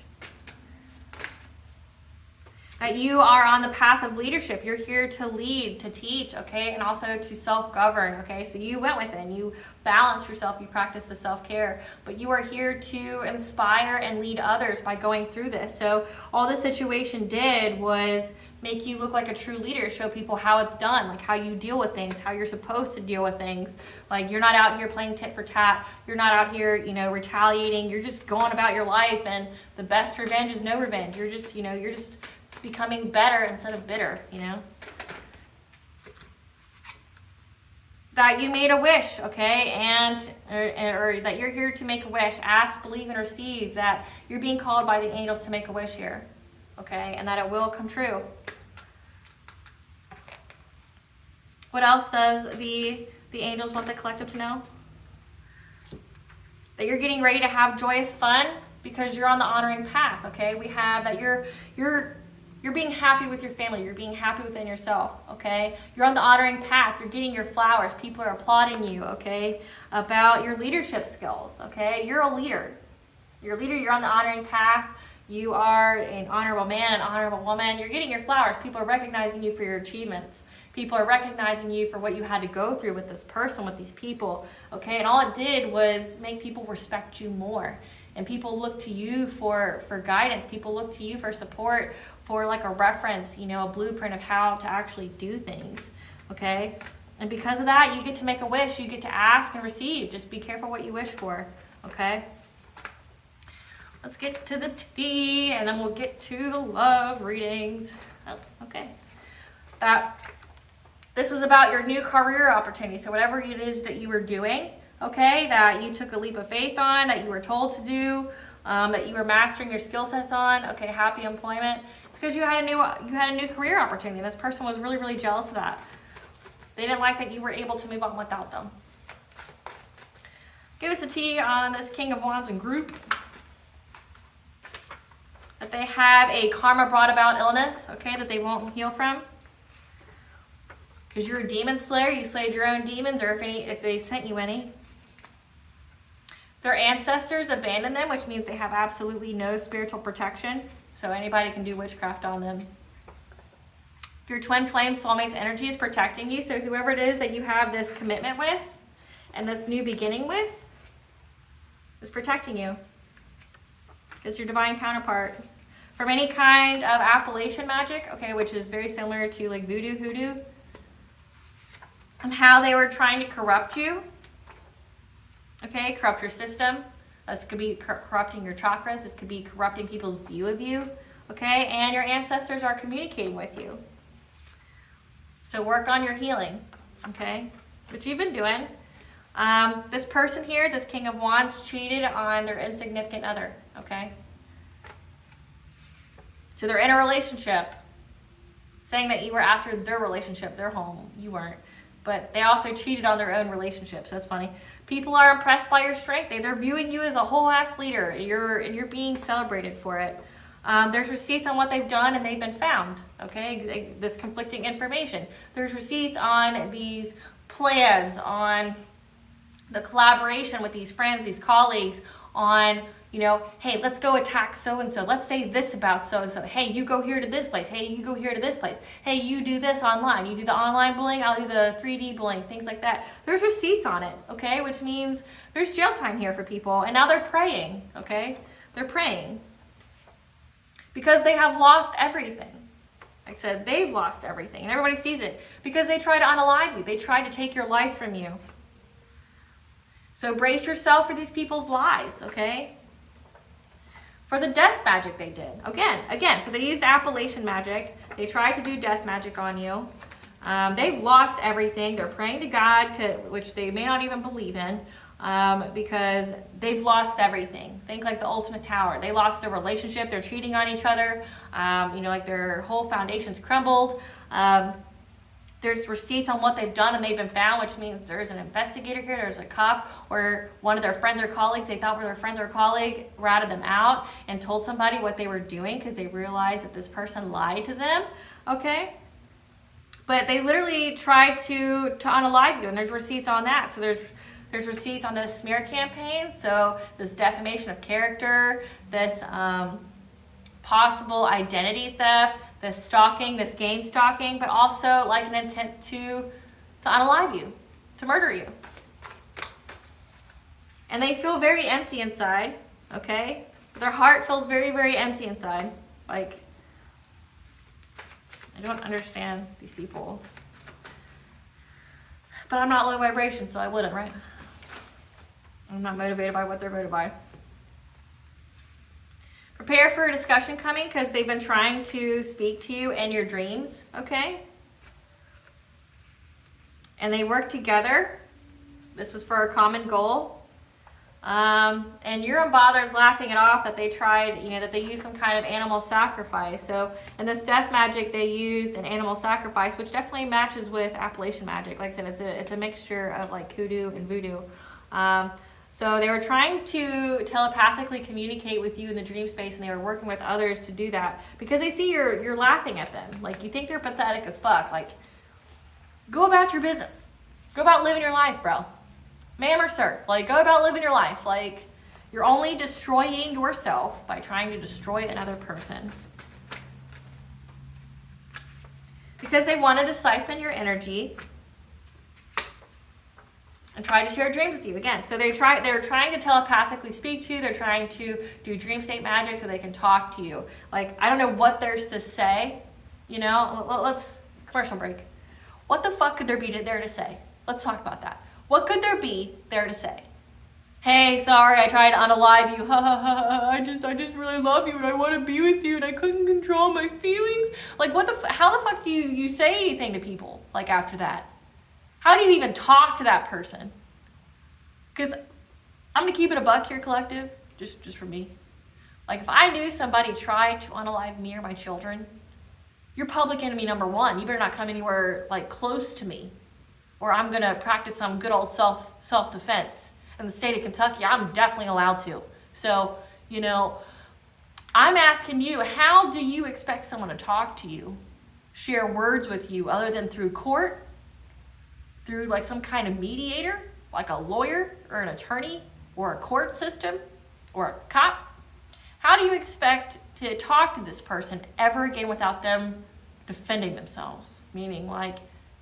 That you are on the path of leadership. You're here to lead, to teach, okay, and also to self-govern, okay? So you went within, you balanced yourself, you practiced the self-care, but you are here to inspire and lead others by going through this. So all this situation did was make you look like a true leader, show people how it's done, like how you deal with things, how you're supposed to deal with things. Like, you're not out here playing tit for tat. You're not out here, you know, retaliating. You're just going about your life, and the best revenge is no revenge. You're just, you know, you're just becoming better instead of bitter, you know. That you made a wish, okay, and or that you're here to make a wish. Ask, believe, and receive that you're being called by the angels to make a wish here, okay, and that it will come true. What else does the angels want the collective to know? That you're getting ready to have joyous fun because you're on the honoring path, okay? We have that you're being happy with your family. You're being happy within yourself, okay? You're on the honoring path. You're getting your flowers. People are applauding you, okay? About your leadership skills, okay? You're a leader. You're a leader. You're on the honoring path. You are an honorable man, an honorable woman. You're getting your flowers. People are recognizing you for your achievements. People are recognizing you for what you had to go through with this person, with these people, okay? And all it did was make people respect you more. And people look to you for guidance. People look to you for support, for like a reference, you know, a blueprint of how to actually do things, okay? And because of that, you get to make a wish. You get to ask and receive. Just be careful what you wish for, okay? Let's get to the tea, and then we'll get to the love readings. Oh, okay. This was about your new career opportunity. So whatever it is that you were doing, okay, that you took a leap of faith on, that you were told to do, that you were mastering your skill sets on, okay, happy employment. It's because you had a new career opportunity. This person was really, really jealous of that. They didn't like that you were able to move on without them. Give us a tea on this King of Wands and group. That they have a karma brought about illness, okay, that they won't heal from. Because you're a demon slayer, you slayed your own demons, or if they sent you any. Their ancestors abandoned them, which means they have absolutely no spiritual protection. So anybody can do witchcraft on them. Your twin flame soulmate's energy is protecting you. So whoever it is that you have this commitment with and this new beginning with is protecting you. It's your divine counterpart. From any kind of appellation magic, okay, which is very similar to like voodoo, hoodoo, and how they were trying to corrupt you, okay, corrupt your system. This could be corrupting your chakras. This could be corrupting people's view of you, okay, and your ancestors are communicating with you. So work on your healing, okay, which you've been doing. This person here, this King of Wands, cheated on their insignificant other, okay? So they're in a relationship, saying that you were after their relationship, their home. You weren't. But they also cheated on their own relationships. That's funny. People are impressed by your strength. They're viewing you as a whole-ass leader. You're being celebrated for it. There's receipts on what they've done and they've been found, okay? This conflicting information. There's receipts on these plans, on the collaboration with these friends, these colleagues, on, you know, hey, let's go attack so-and-so. Let's say this about so-and-so. Hey, you go here to this place. Hey, you go here to this place. Hey, you do this online. You do the online bullying, I'll do the 3D bullying, things like that. There's receipts on it, okay? Which means there's jail time here for people. And now they're praying, okay? They're praying. Because they have lost everything. Like I said, they've lost everything. And everybody sees it. Because they tried to unalive you. They tried to take your life from you. So brace yourself for these people's lies, okay? For the death magic they did. Again, so they used appellation magic. They tried to do death magic on you. They've lost everything. They're praying to God, which they may not even believe in, because they've lost everything. Think like the ultimate tower. They lost their relationship. They're cheating on each other. You know, like their whole foundation's crumbled. There's receipts on what they've done and they've been found, which means there's an investigator here, there's a cop, or one of their friends or colleagues, they thought were their friends or colleague, ratted them out and told somebody what they were doing because they realized that this person lied to them, okay? But they literally tried to unalive you, and there's receipts on that. So there's receipts on this smear campaign, so this defamation of character, this possible identity theft, this stalking, this gain stalking, but also like an intent to unalive you, to murder you. And they feel very empty inside, okay? Their heart feels very, very empty inside. Like, I don't understand these people. But I'm not low vibration, so I wouldn't, right? I'm not motivated by what they're motivated by. Prepare for a discussion coming because they've been trying to speak to you in your dreams, okay? And they work together. This was for a common goal. And you're unbothered laughing it off that they tried, you know, that they used some kind of animal sacrifice. So in this death magic, they used an animal sacrifice, which definitely matches with appellation magic. Like I said, it's a mixture of like hoodoo and voodoo. So they were trying to telepathically communicate with you in the dream space, and they were working with others to do that because they see you're laughing at them. Like, you think they're pathetic as fuck. Like, go about your business. Go about living your life, bro. Ma'am or sir. Like, go about living your life. Like, you're only destroying yourself by trying to destroy another person. Because they wanted to siphon your energy. and try to share dreams with you again. So they're trying to telepathically speak to you. They're trying to do dream state magic so they can talk to you. Like, I don't know what there's to say, you know. Let's commercial break. What the fuck could there be there to say? Let's talk about that. What could there be there to say? Hey, sorry, I tried to unalive you. Ha ha ha ha. I just really love you and I want to be with you and I couldn't control my feelings. Like, how the fuck do you say anything to people like after that? How do you even talk to that person? Because I'm gonna keep it a buck here, collective, just for me. Like, if I knew somebody tried to unalive me or my children, you're public enemy number one. You better not come anywhere like close to me, or I'm gonna practice some good old self-defense. In the state of Kentucky, I'm definitely allowed to. So, you know, I'm asking you, how do you expect someone to talk to you, share words with you, other than through court, through like some kind of mediator, like a lawyer or an attorney or a court system or a cop? How do you expect to talk to this person ever again without them defending themselves? Meaning, like,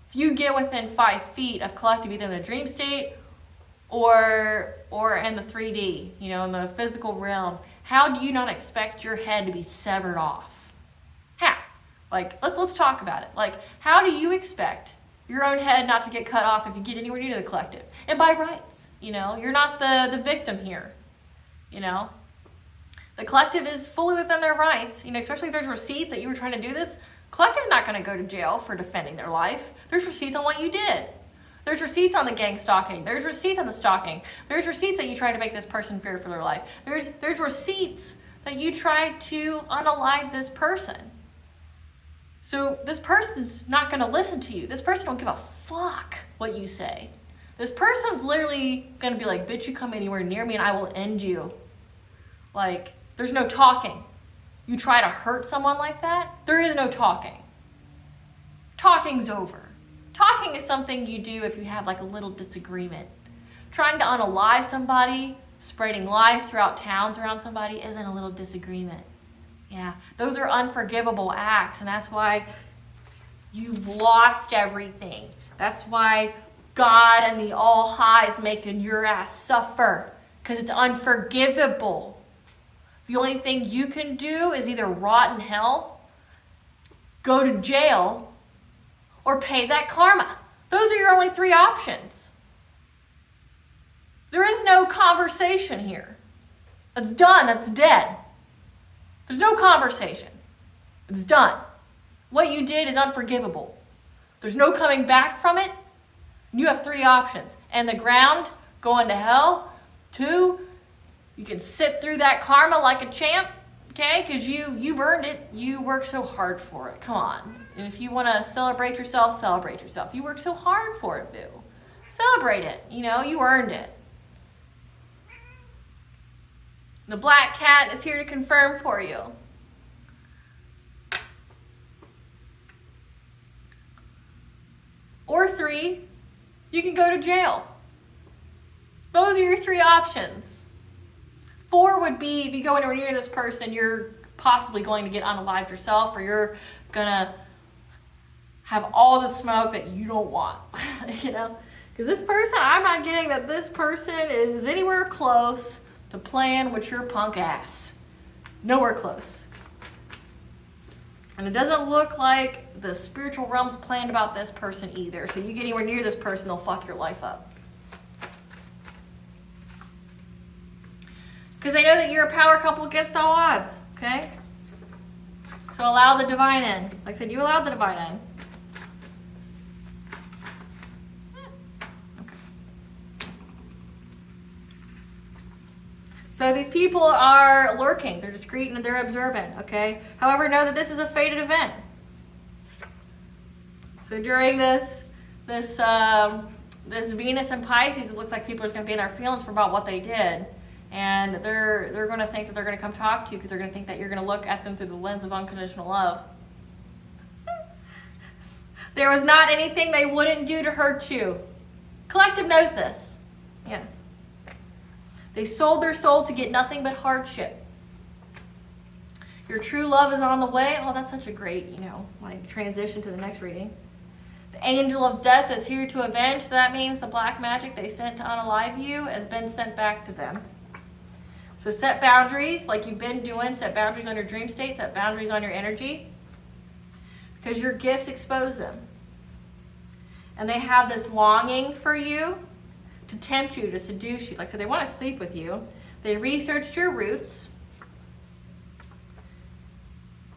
if you get within 5 feet of collective, either in the dream state or in the 3D, you know, in the physical realm, how do you not expect your head to be severed off? How? Like, let's talk about it. Like, how do you expect your own head not to get cut off if you get anywhere near the collective? And by rights, you know, you're not the victim here, you know. The collective is fully within their rights, you know, especially if there's receipts that you were trying to do this. Collective's not going to go to jail for defending their life. There's receipts on what you did. There's receipts on the gang stalking. There's receipts on the stalking. There's receipts that you tried to make this person fear for their life. There's receipts that you tried to unalive this person. So this person's not going to listen to you. This person don't give a fuck what you say. This person's literally going to be like, bitch, you come anywhere near me and I will end you. Like, there's no talking. You try to hurt someone like that, there is no talking. Talking's over. Talking is something you do if you have like a little disagreement. Trying to unalive somebody, spreading lies throughout towns around somebody isn't a little disagreement. Yeah, those are unforgivable acts, and that's why you've lost everything. That's why God and the All High is making your ass suffer, because it's unforgivable. The only thing you can do is either rot in hell, go to jail, or pay that karma. Those are your only 3 options. There is no conversation here. That's done, that's dead. There's no conversation. It's done. What you did is unforgivable. There's no coming back from it. You have 3 options. And the ground, going to hell. 2, you can sit through that karma like a champ, okay? Because you've earned it. You worked so hard for it. Come on. And if you want to celebrate yourself, celebrate yourself. You worked so hard for it, boo. Celebrate it. You know, you earned it. The black cat is here to confirm for you. Or 3, you can go to jail. Those are your 3 options. 4 would be, if you go anywhere near this person, you're possibly going to get unalived yourself, or you're gonna have all the smoke that you don't want, you know? Because this person, I'm not getting that this person is anywhere close to playing with your punk ass. Nowhere close. And it doesn't look like the spiritual realm's planned about this person either. So you get anywhere near this person, they'll fuck your life up. Because they know that you're a power couple against all odds, okay? So allow the divine in. Like I said, you allowed the divine in. Okay. So these people are lurking. They're discreet and they're observant, okay? However, know that this is a fated event. So during this Venus and Pisces, it looks like people are going to be in their feelings for about what they did. And they're going to think that they're going to come talk to you because they're going to think that you're going to look at them through the lens of unconditional love. There was not anything they wouldn't do to hurt you. Collective knows this. Yeah. They sold their soul to get nothing but hardship. Your true love is on the way. Oh, that's such a great, like transition to the next reading. The angel of death is here to avenge. So that means the black magic they sent to unalive you has been sent back to them. So set boundaries like you've been doing. Set boundaries on your dream state. Set boundaries on your energy. Because your gifts expose them. And they have this longing for you to tempt you, to seduce you. Like, so they want to sleep with you. They researched your roots.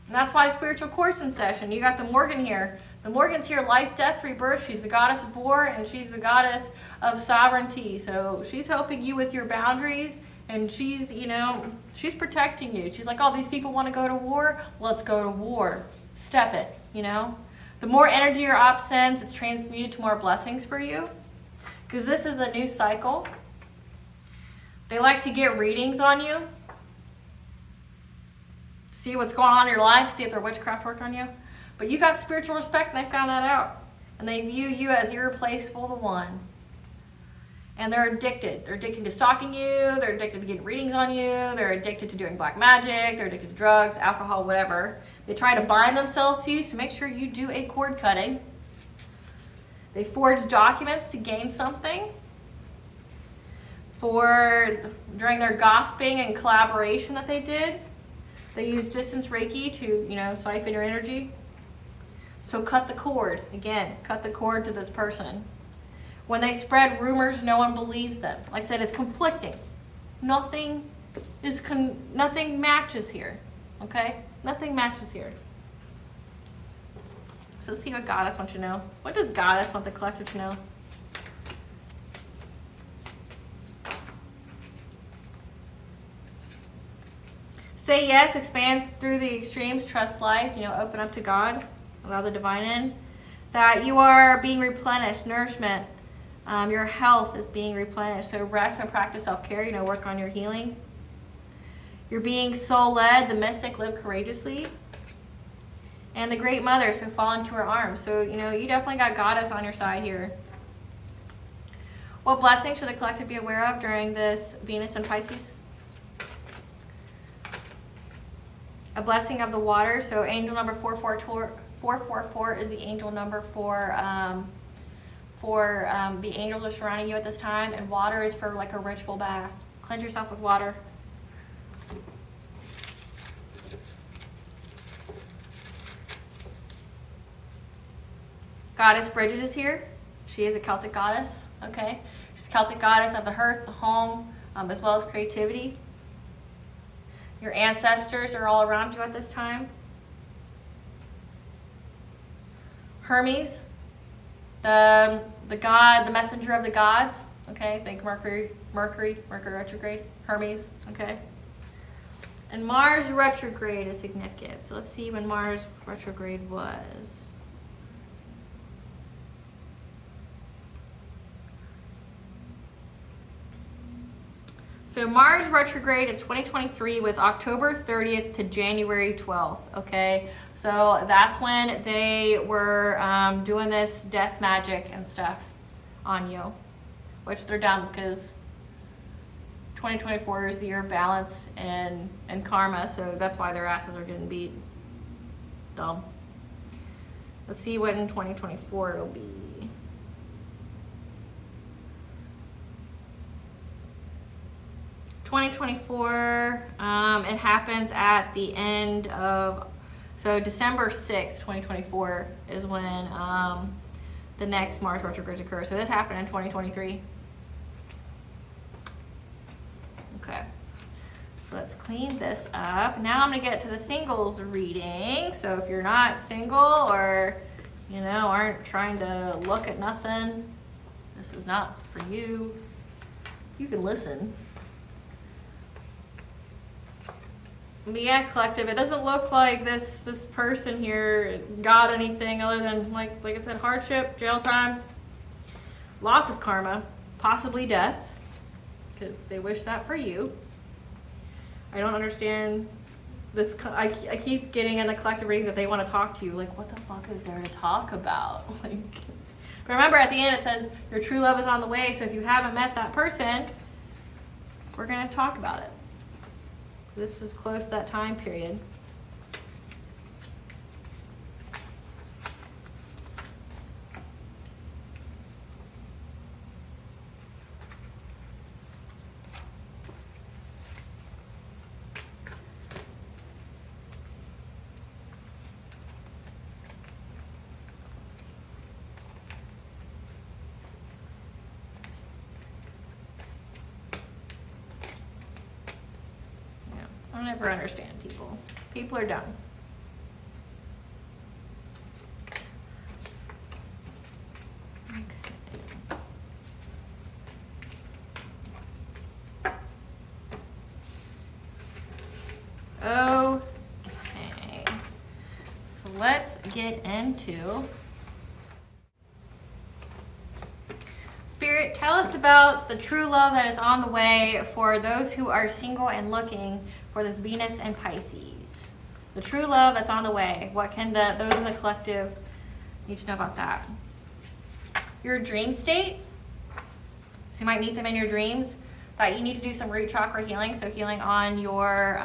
And that's why spiritual court's in session. You got the Morgan here. The Morgan's here, life, death, rebirth. She's the goddess of war, and she's the goddess of sovereignty. So she's helping you with your boundaries, and she's, you know, she's protecting you. She's like, oh, these people want to go to war? Let's go to war. Step it, you know? The more energy your op sends, it's transmuted to more blessings for you. Because this is a new cycle. They like to get readings on you. See what's going on in your life, see if their witchcraft worked on you. But you got spiritual respect, and they found that out. And they view you as irreplaceable, the one. And they're addicted. They're addicted to stalking you. They're addicted to getting readings on you. They're addicted to doing black magic. They're addicted to drugs, alcohol, whatever. They try to bind themselves to you, so make sure you do a cord cutting. They forge documents to gain something. During their gossiping and collaboration that they did, they use distance Reiki to, you know, siphon your energy. So cut the cord. Again, cut the cord to this person. When they spread rumors, no one believes them. Like I said, it's conflicting. Nothing matches here. Okay? Nothing matches here. So see what Goddess wants you to know. What does Goddess want the collective to know? Say yes, expand through the extremes, trust life, you know, open up to God, allow the divine in. That you are being replenished, nourishment, your health is being replenished. So rest and practice self-care, you know, work on your healing. You're being soul-led, the mystic, live courageously. And the great mother, so fall into her arms. So, you know, you definitely got Goddess on your side here. What blessings should the collective be aware of during this Venus and Pisces? A blessing of the water. So angel number 444 is the angel number for the angels are surrounding you at this time. And water is for like a ritual bath. Cleanse yourself with water. Goddess Bridget is here. She is a Celtic goddess, okay? She's a Celtic goddess of the hearth, the home, as well as creativity. Your ancestors are all around you at this time. Hermes, the god, the messenger of the gods, okay? Think Mercury retrograde, Hermes, okay? And Mars retrograde is significant. So let's see when Mars retrograde was. So Mars retrograde in 2023 was October 30th to January 12th, okay? So that's when they were doing this death magic and stuff on you, which they're done because 2024 is the year of balance and karma, so that's why their asses are getting beat. Dumb. Let's see what in 2024 it'll be. 2024, it happens at the end of, so December 6th, 2024 is when the next Mars retrograde occurs. So this happened in 2023. Okay, so let's clean this up. Now I'm gonna get to the singles reading. So if you're not single or, you know, aren't trying to look at nothing, this is not for you. You can listen. But yeah, collective, it doesn't look like this person here got anything other than, like I said, hardship, jail time, lots of karma, possibly death, because they wish that for you. I don't understand this. I keep getting in the collective readings that they want to talk to you. Like, what the fuck is there to talk about? Like, but remember, at the end it says your true love is on the way. So if you haven't met that person, we're going to talk about it. This is close to that time period. I never understand people. People are dumb. Okay, so let's get into Spirit. Tell us about the true love that is on the way for those who are single and looking for this Venus and Pisces. The true love that's on the way. What can those in the collective need to know about that? Your dream state. So you might meet them in your dreams. That you need to do some root chakra healing. So healing on your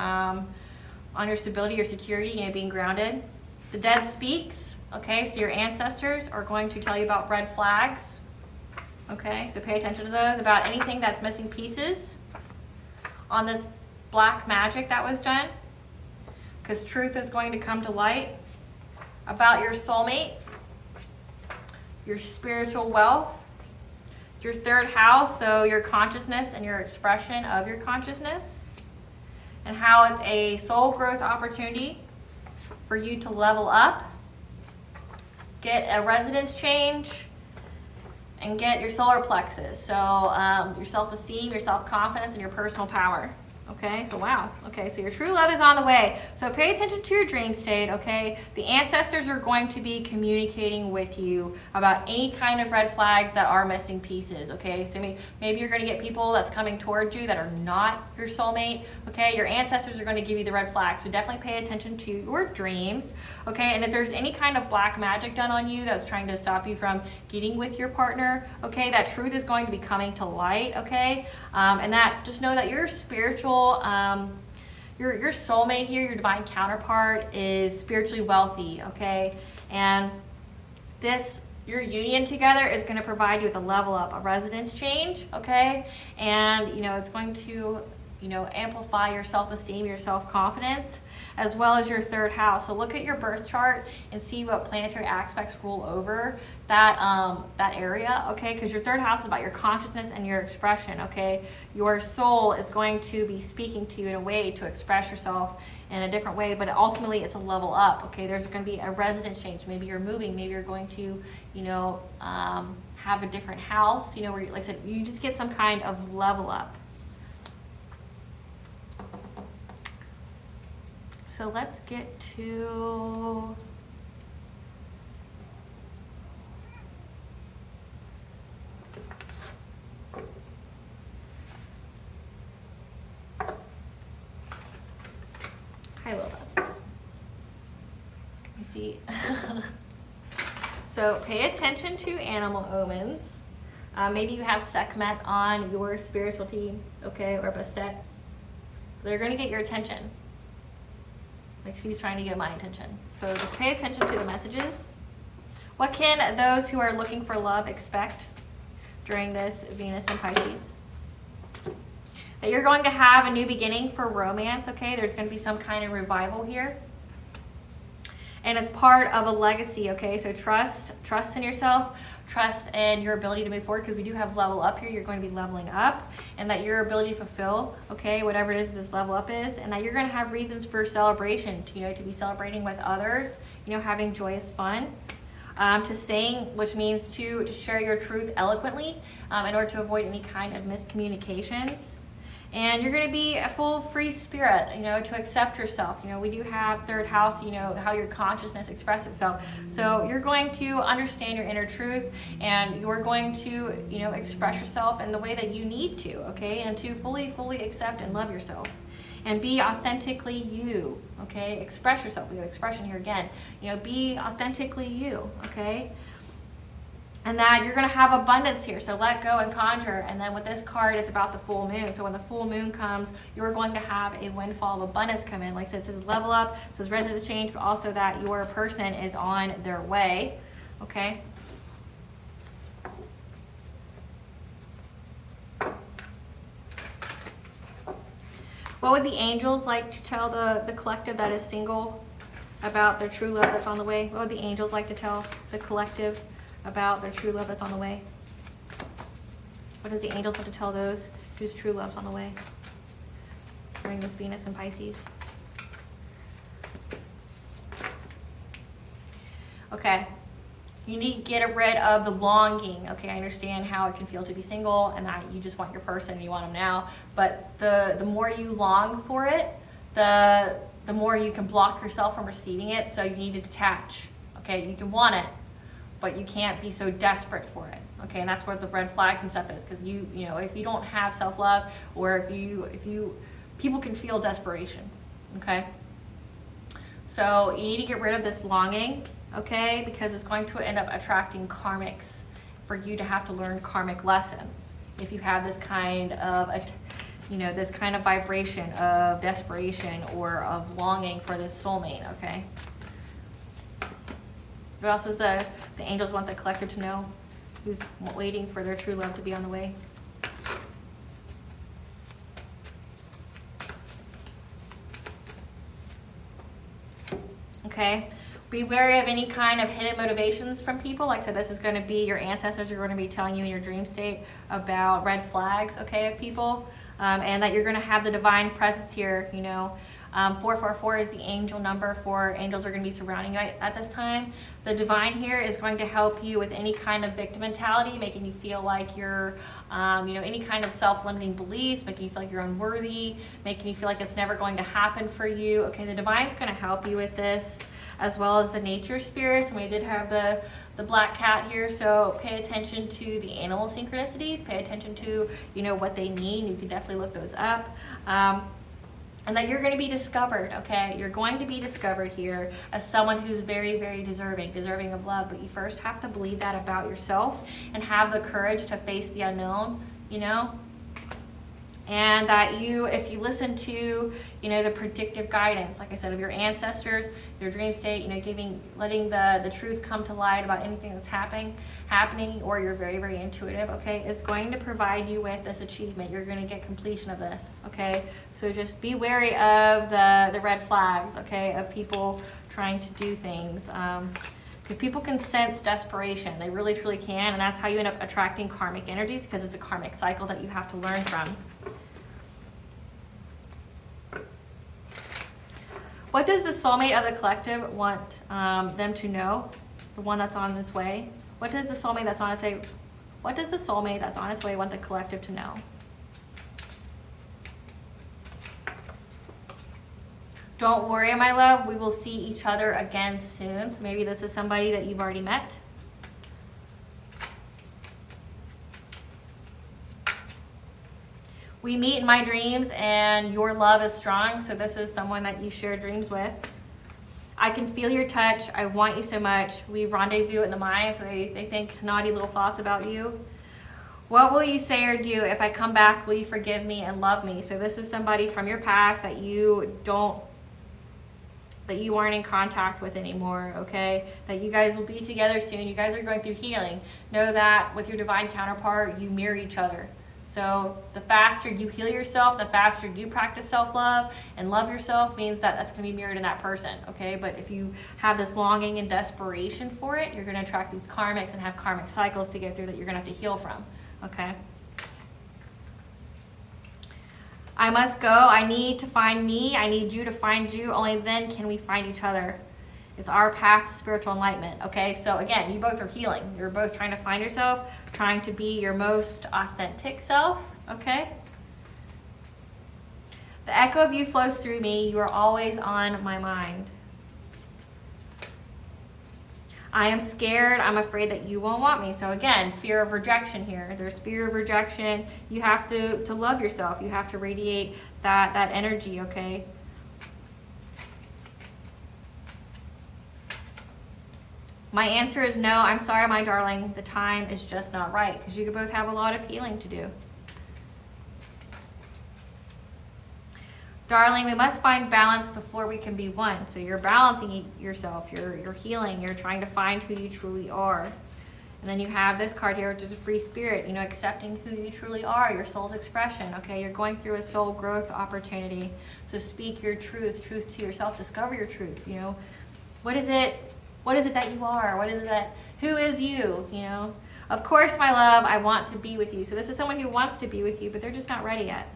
stability, your security, being grounded. The dead speaks. Okay, so your ancestors are going to tell you about red flags. Okay, so pay attention to those, about anything that's missing pieces on this black magic that was done, because truth is going to come to light about your soulmate, your spiritual wealth, your third house, so your consciousness and your expression of your consciousness, and how it's a soul growth opportunity for you to level up, get a residence change, and get your solar plexus. So your self-esteem, your self-confidence, and your personal power. Okay, so wow. Okay, so your true love is on the way. So pay attention to your dream state, okay? The ancestors are going to be communicating with you about any kind of red flags that are missing pieces, okay? So maybe you're going to get people that's coming towards you that are not your soulmate, okay? Your ancestors are going to give you the red flags, so definitely pay attention to your dreams, okay? And if there's any kind of black magic done on you that's trying to stop you from getting with your partner, okay, that truth is going to be coming to light, okay? And that, just know that your spiritual your soulmate here, your divine counterpart, is spiritually wealthy, okay? And your union together is going to provide you with a level up, a residence change, okay? And, it's going to, amplify your self-esteem, your self-confidence, as well as your third house. So look at your birth chart and see what planetary aspects rule over that area, okay? Because your third house is about your consciousness and your expression, okay? Your soul is going to be speaking to you in a way to express yourself in a different way, but ultimately it's a level up, okay? There's going to be a residence change. Maybe you're moving. Maybe you're going to, have a different house, where, like I said, you just get some kind of level up. So let's get to hi, Lola. You see, so pay attention to animal omens. Maybe you have Sekhmet on your spiritual team, okay, or Bastet. They're going to get your attention. Like she's trying to get my attention. So just pay attention to the messages. What can those who are looking for love expect during this Venus and Pisces? That you're going to have a new beginning for romance, okay? There's going to be some kind of revival here. And it's part of a legacy, okay? So trust in yourself, trust in your ability to move forward, because we do have level up here. You're going to be leveling up, and that your ability to fulfill, okay, whatever it is this level up is, and that you're going to have reasons for celebration, to be celebrating with others, having joyous fun. To sing, which means to share your truth eloquently in order to avoid any kind of miscommunications. And you're going to be a full free spirit, to accept yourself. We do have third house, how your consciousness expresses itself. So you're going to understand your inner truth, and you're going to, express yourself in the way that you need to, okay? And to fully accept and love yourself. And be authentically you, okay? Express yourself. We have expression here again. Be authentically you, okay? And that you're going to have abundance here. So let go and conjure. And then with this card, it's about the full moon. So when the full moon comes, you're going to have a windfall of abundance come in. Like I said, it says level up, it says residence change, but also that your person is on their way. Okay? What would the angels like to tell the collective that is single about their true love that's on the way? What would the angels like to tell the collective about their true love that's on the way? What does the angels have to tell those whose true love's on the way? during this Venus in Pisces. Okay, you need to get rid of the longing. Okay, I understand how it can feel to be single and that you just want your person and you want them now. But the more you long for it, the more you can block yourself from receiving it. So you need to detach. Okay, you can want it, but you can't be so desperate for it. Okay, and that's where the red flags and stuff is, because you know, if you don't have self-love, or if you people can feel desperation. Okay, so you need to get rid of this longing. Okay, because it's going to end up attracting karmics for you to have to learn karmic lessons if you have this kind of this kind of vibration of desperation or of longing for this soulmate. Okay, what else does the angels want the collective to know? Who's waiting for their true love to be on the way? Okay, be wary of any kind of hidden motivations from people. Like I said, this is going to be your ancestors are going to be telling you in your dream state about red flags, okay, of people, and that you're going to have the divine presence here. 444 is the angel number for angels are going to be surrounding you at this time. The divine here is going to help you with any kind of victim mentality, making you feel like you're, any kind of self-limiting beliefs, making you feel like you're unworthy, making you feel like it's never going to happen for you. Okay, the divine's going to help you with this, as well as the nature spirits. And we did have the black cat here, so pay attention to the animal synchronicities, pay attention to, what they need. You can definitely look those up. And that you're going to be discovered, okay? You're going to be discovered here as someone who's very, very deserving of love. But you first have to believe that about yourself and have the courage to face the unknown, And that if you listen to, the predictive guidance, like I said, of your ancestors, your dream state, letting the truth come to light about anything that's happening, or you're very, very intuitive, okay, is going to provide you with this achievement. You're going to get completion of this, okay? So just be wary of the red flags, okay, of people trying to do things. Because people can sense desperation. They really, truly can. And that's how you end up attracting karmic energies, because it's a karmic cycle that you have to learn from. What does the soulmate of the collective want them to know? The one that's on its way? What does the soulmate that's on its way? What does the soulmate that's on its way want the collective to know? Don't worry, my love. We will see each other again soon. So maybe this is somebody that you've already met. We meet in my dreams and your love is strong. So this is someone that you share dreams with. I can feel your touch. I want you so much. We rendezvous in the mind, so they think naughty little thoughts about you. What will you say or do if I come back? Will you forgive me and love me? So this is somebody from your past that you aren't in contact with anymore, okay? That you guys will be together soon. You guys are going through healing. Know that with your divine counterpart, you mirror each other. So the faster you heal yourself, the faster you practice self-love and love yourself, means that that's going to be mirrored in that person, okay? But if you have this longing and desperation for it, you're going to attract these karmics and have karmic cycles to get through that you're going to have to heal from, okay? I must go. I need to find me. I need you to find you. Only then can we find each other. It's our path to spiritual enlightenment, okay? So again, you both are healing. You're both trying to find yourself, trying to be your most authentic self, okay? The echo of you flows through me. You are always on my mind. I am scared. I'm afraid that you won't want me. So again, fear of rejection here. There's fear of rejection. You have to love yourself. You have to radiate that energy, okay? My answer is no. I'm sorry, my darling. The time is just not right, because you both have a lot of healing to do. Darling, we must find balance before we can be one. So you're balancing yourself. You're healing. You're trying to find who you truly are. And then you have this card here, which is a free spirit, accepting who you truly are, your soul's expression, okay? You're going through a soul growth opportunity. So speak your truth to yourself. Discover your truth, What is it that you are? Who is you, Of course, my love, I want to be with you. So this is someone who wants to be with you, but they're just not ready yet.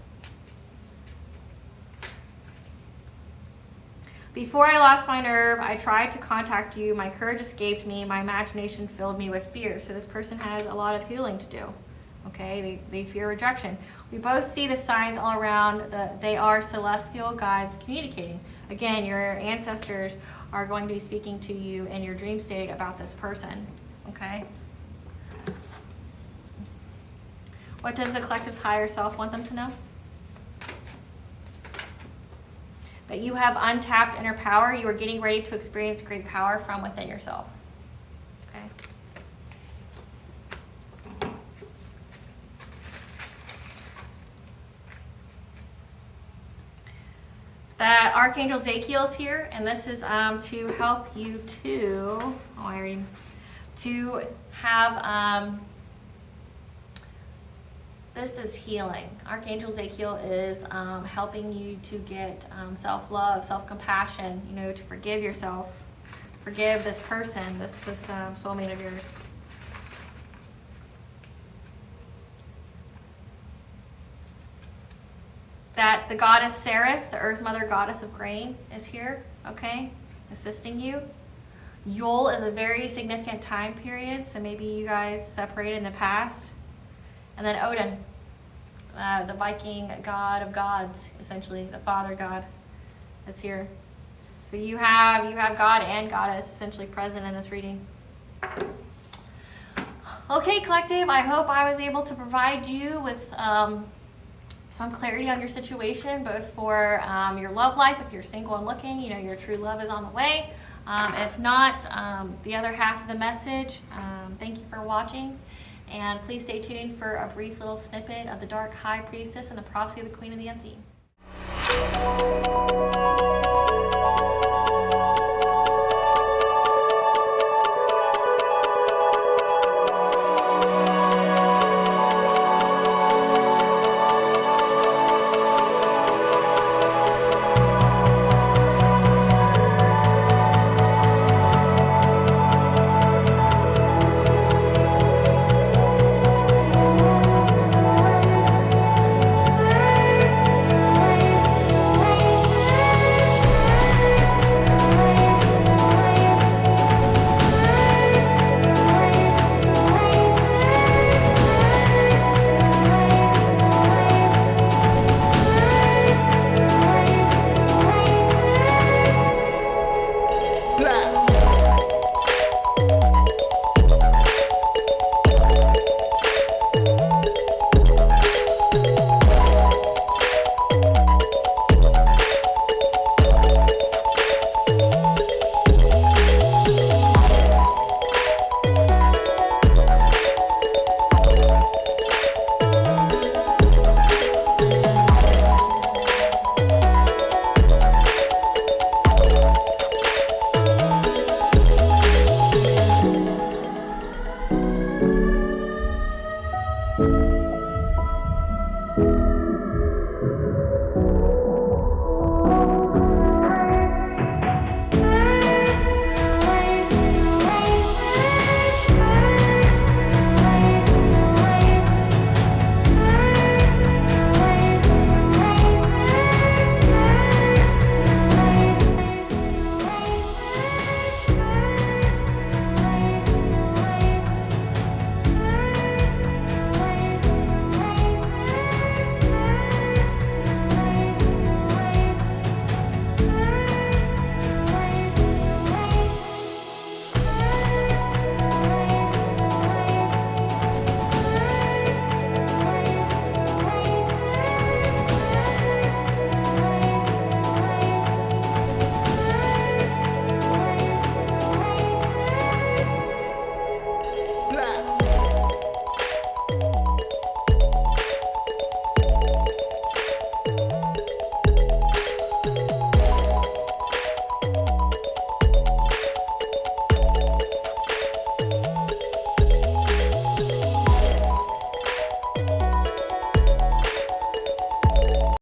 Before I lost my nerve, I tried to contact you. My courage escaped me. My imagination filled me with fear. So this person has a lot of healing to do. Okay, they fear rejection. We both see the signs all around that they are celestial guides communicating. Again, your ancestors are going to be speaking to you in your dream state about this person. Okay. What does the collective's higher self want them to know? That you have untapped inner power. You are getting ready to experience great power from within yourself. Okay. That Archangel Zachiel's here, and this is to help you to have this is healing. Archangel Zachiel is helping you to get self-love, self-compassion, to forgive yourself, forgive this person, this soulmate of yours. That the goddess Ceres, the earth mother goddess of grain, is here, okay, assisting you. Yule is a very significant time period, so maybe you guys separated in the past. And then Odin, the Viking god of gods, essentially, the father god, is here. So you have God and goddess essentially present in this reading. Okay, collective, I hope I was able to provide you with some clarity on your situation, both for your love life, if you're single and looking, your true love is on the way. If not, the other half of the message, thank you for watching. And please stay tuned for a brief little snippet of the Dark High Priestess and the Prophecy of the Queen of the Unseen.